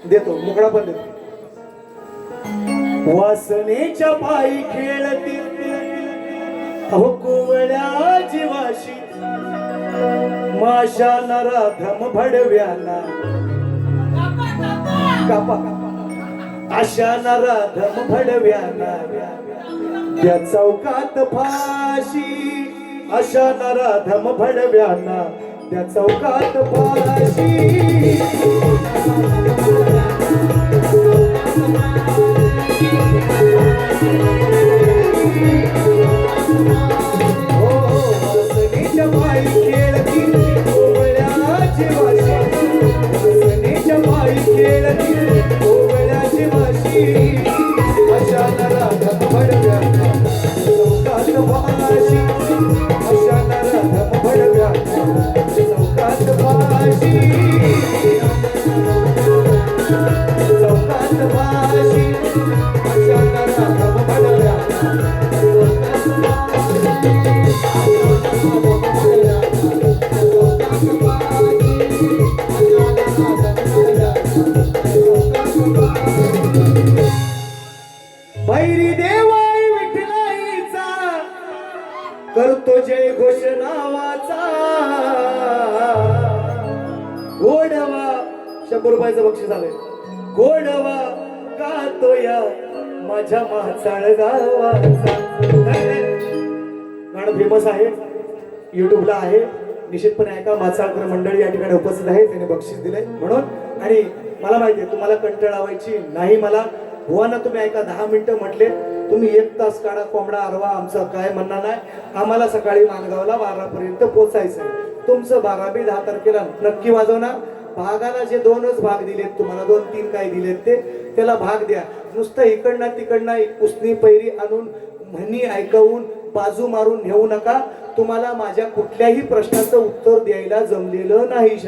देतो मुकडा पण देतो वासनेच्या पायी खेळती अहो कोवळ्या जीवाशी माशा नराधम भडव्याला कापा अशा नराधम भडव्याला त्या चौकात फाशी अशा नराधम भडव्यांना त्या चौकात पाशी. हसनेच्या पायी खेळतील कोवळ्याची वाशी. हसनेच्या पायी खेळतील कोवळ्याची वाशी. अशा नराधम भडव्यांना चौकात पाशी. अशा नराधम भडव्यांना चौकात पाशी. चौकात पाशी. अशा नराधम भडव्यांना बैरी देवाई विठलाईचा करतो जय घोष नावाचा. गोडवा 100 रुपयाचं बक्षीस आलंय. गोडवा गातो या माझ्या माचाळ गावाचा. गाणं फेमस आहे, युट्यूबला आहे, निश्चितपणे ऐका. माचाळकर मंडळी या ठिकाणी उपस्थित आहे, त्याने बक्षीस दिलंय म्हणून. आणि मला माहिती आहे तुम्हाला कंटाळावायची नाही. मला बुवांना तुम्ही ऐका, 10 मिनिटं म्हटले, तुम्ही 1 तास काढा, कोंबडा आरवा, आमचं काय म्हणणं नाही. आम्हाला सकाळी मानगावला 12 पर्यंत पोचायचं आहे. तुमचं 12 10 तारखेला नक्की वाजवणार. भागाला जे 2च भाग दिलेत तुम्हाला, 2-3 काय दिलेत ते त्याला भाग द्या. नुसतं इकडनं तिकडनं उसनी पैरी आणून म्हणी ऐकवून बाजू मारून घेऊ नका. तुम्हाला माझ्या कुठल्याही प्रश्नाचं उत्तर द्यायला जमलेलं नाही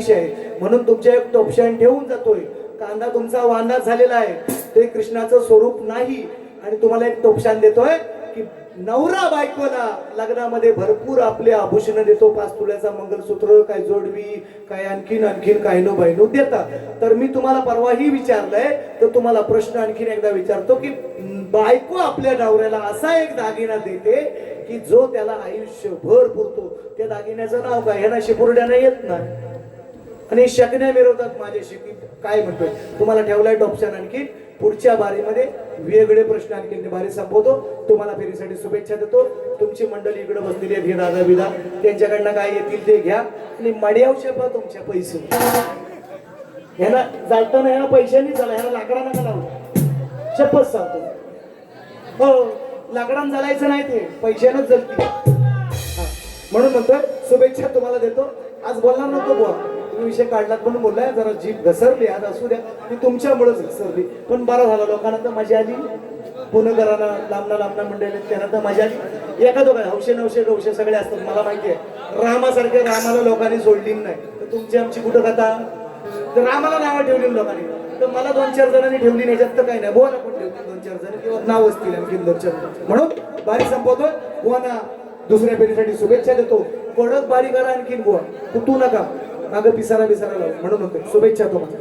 शाहीर. म्हणून तुमच्या एक टोपशान ठेवून जातोय. कांदा तुमचा वांदा झालेला आहे, ते कृष्णाचं स्वरूप नाही. आणि तुम्हाला एक टोपशान देतोय की नवरा बायकोला लग्नामध्ये भरपूर आपले आभूषण देतो. 5 तोळ्याचा मंगलसूत्र, काय जोडवी, काय आणखीन काय नो बायनो देतात. तर मी तुम्हाला परवाही विचारलंय, तर तुम्हाला प्रश्न आणखीन एकदा विचारतो की बायको आपल्या नवऱ्याला असा एक दागिना देते की जो त्याला आयुष्यभर पुरतो. त्या दागिन्याचं नाव काय? ह्यांना शिपुरड्यानं येत नाही. आणि शकण्या विरोधात माझ्याशी काय म्हणतोय. तुम्हाला ठेवलाय टॉप्शन. आणखी पुढच्या बारीमध्ये वेगळे प्रश्न आणखी बारी संपवतो. तुम्हाला फेरीसाठी शुभेच्छा देतो. तुमची मंडळी इकडे बसलेली आहे, दादा बिदा, त्यांच्याकडनं काय येतील ते घ्या. आणि मड्यावशे पा तुमच्या पैसे ह्याला जाताना ह्याला पैशांनी झाला, ह्याला लाकडा नका लावू. शपथ सांगतो. हो, लाकडान चालायचं नाही, ते पैशानच जलती. म्हणून म्हणतोय शुभेच्छा तुम्हाला देतो. आज बोलणार नको बुवा, तुम्ही विषय काढलात म्हणून बोललाय. जरा जीभ घसरली आज, असू द्या, ती तुमच्यामुळेच घसरली. पण बरं झालं, लोकांना तर मजा आली. पुणेकरांना लांबना मंडळी त्यांना तर मजा आली. एखादं काय हौशे सगळे असतात, मला माहिती आहे. रामासारखे रामाला लोकांनी सोडली नाही, तर तुमची आमची कुठं कथा. तर रामाला नावं ठेवली लोकांनी, तर मला 2-4 जणांनी ठेवली नाही. याच्यात तर काही नाही. बोला कोण ठेवली 2-4 जण किंवा नाव असतील आणखी 2-4. म्हणून बारी संपवतोय. बुवांना दुसऱ्या फेरीसाठी शुभेच्छा देतो. कडक बारी करा आणखीन बुवा, कुठू नका मागं पिसारा लावू. म्हणून होते शुभेच्छा तुम्हाला.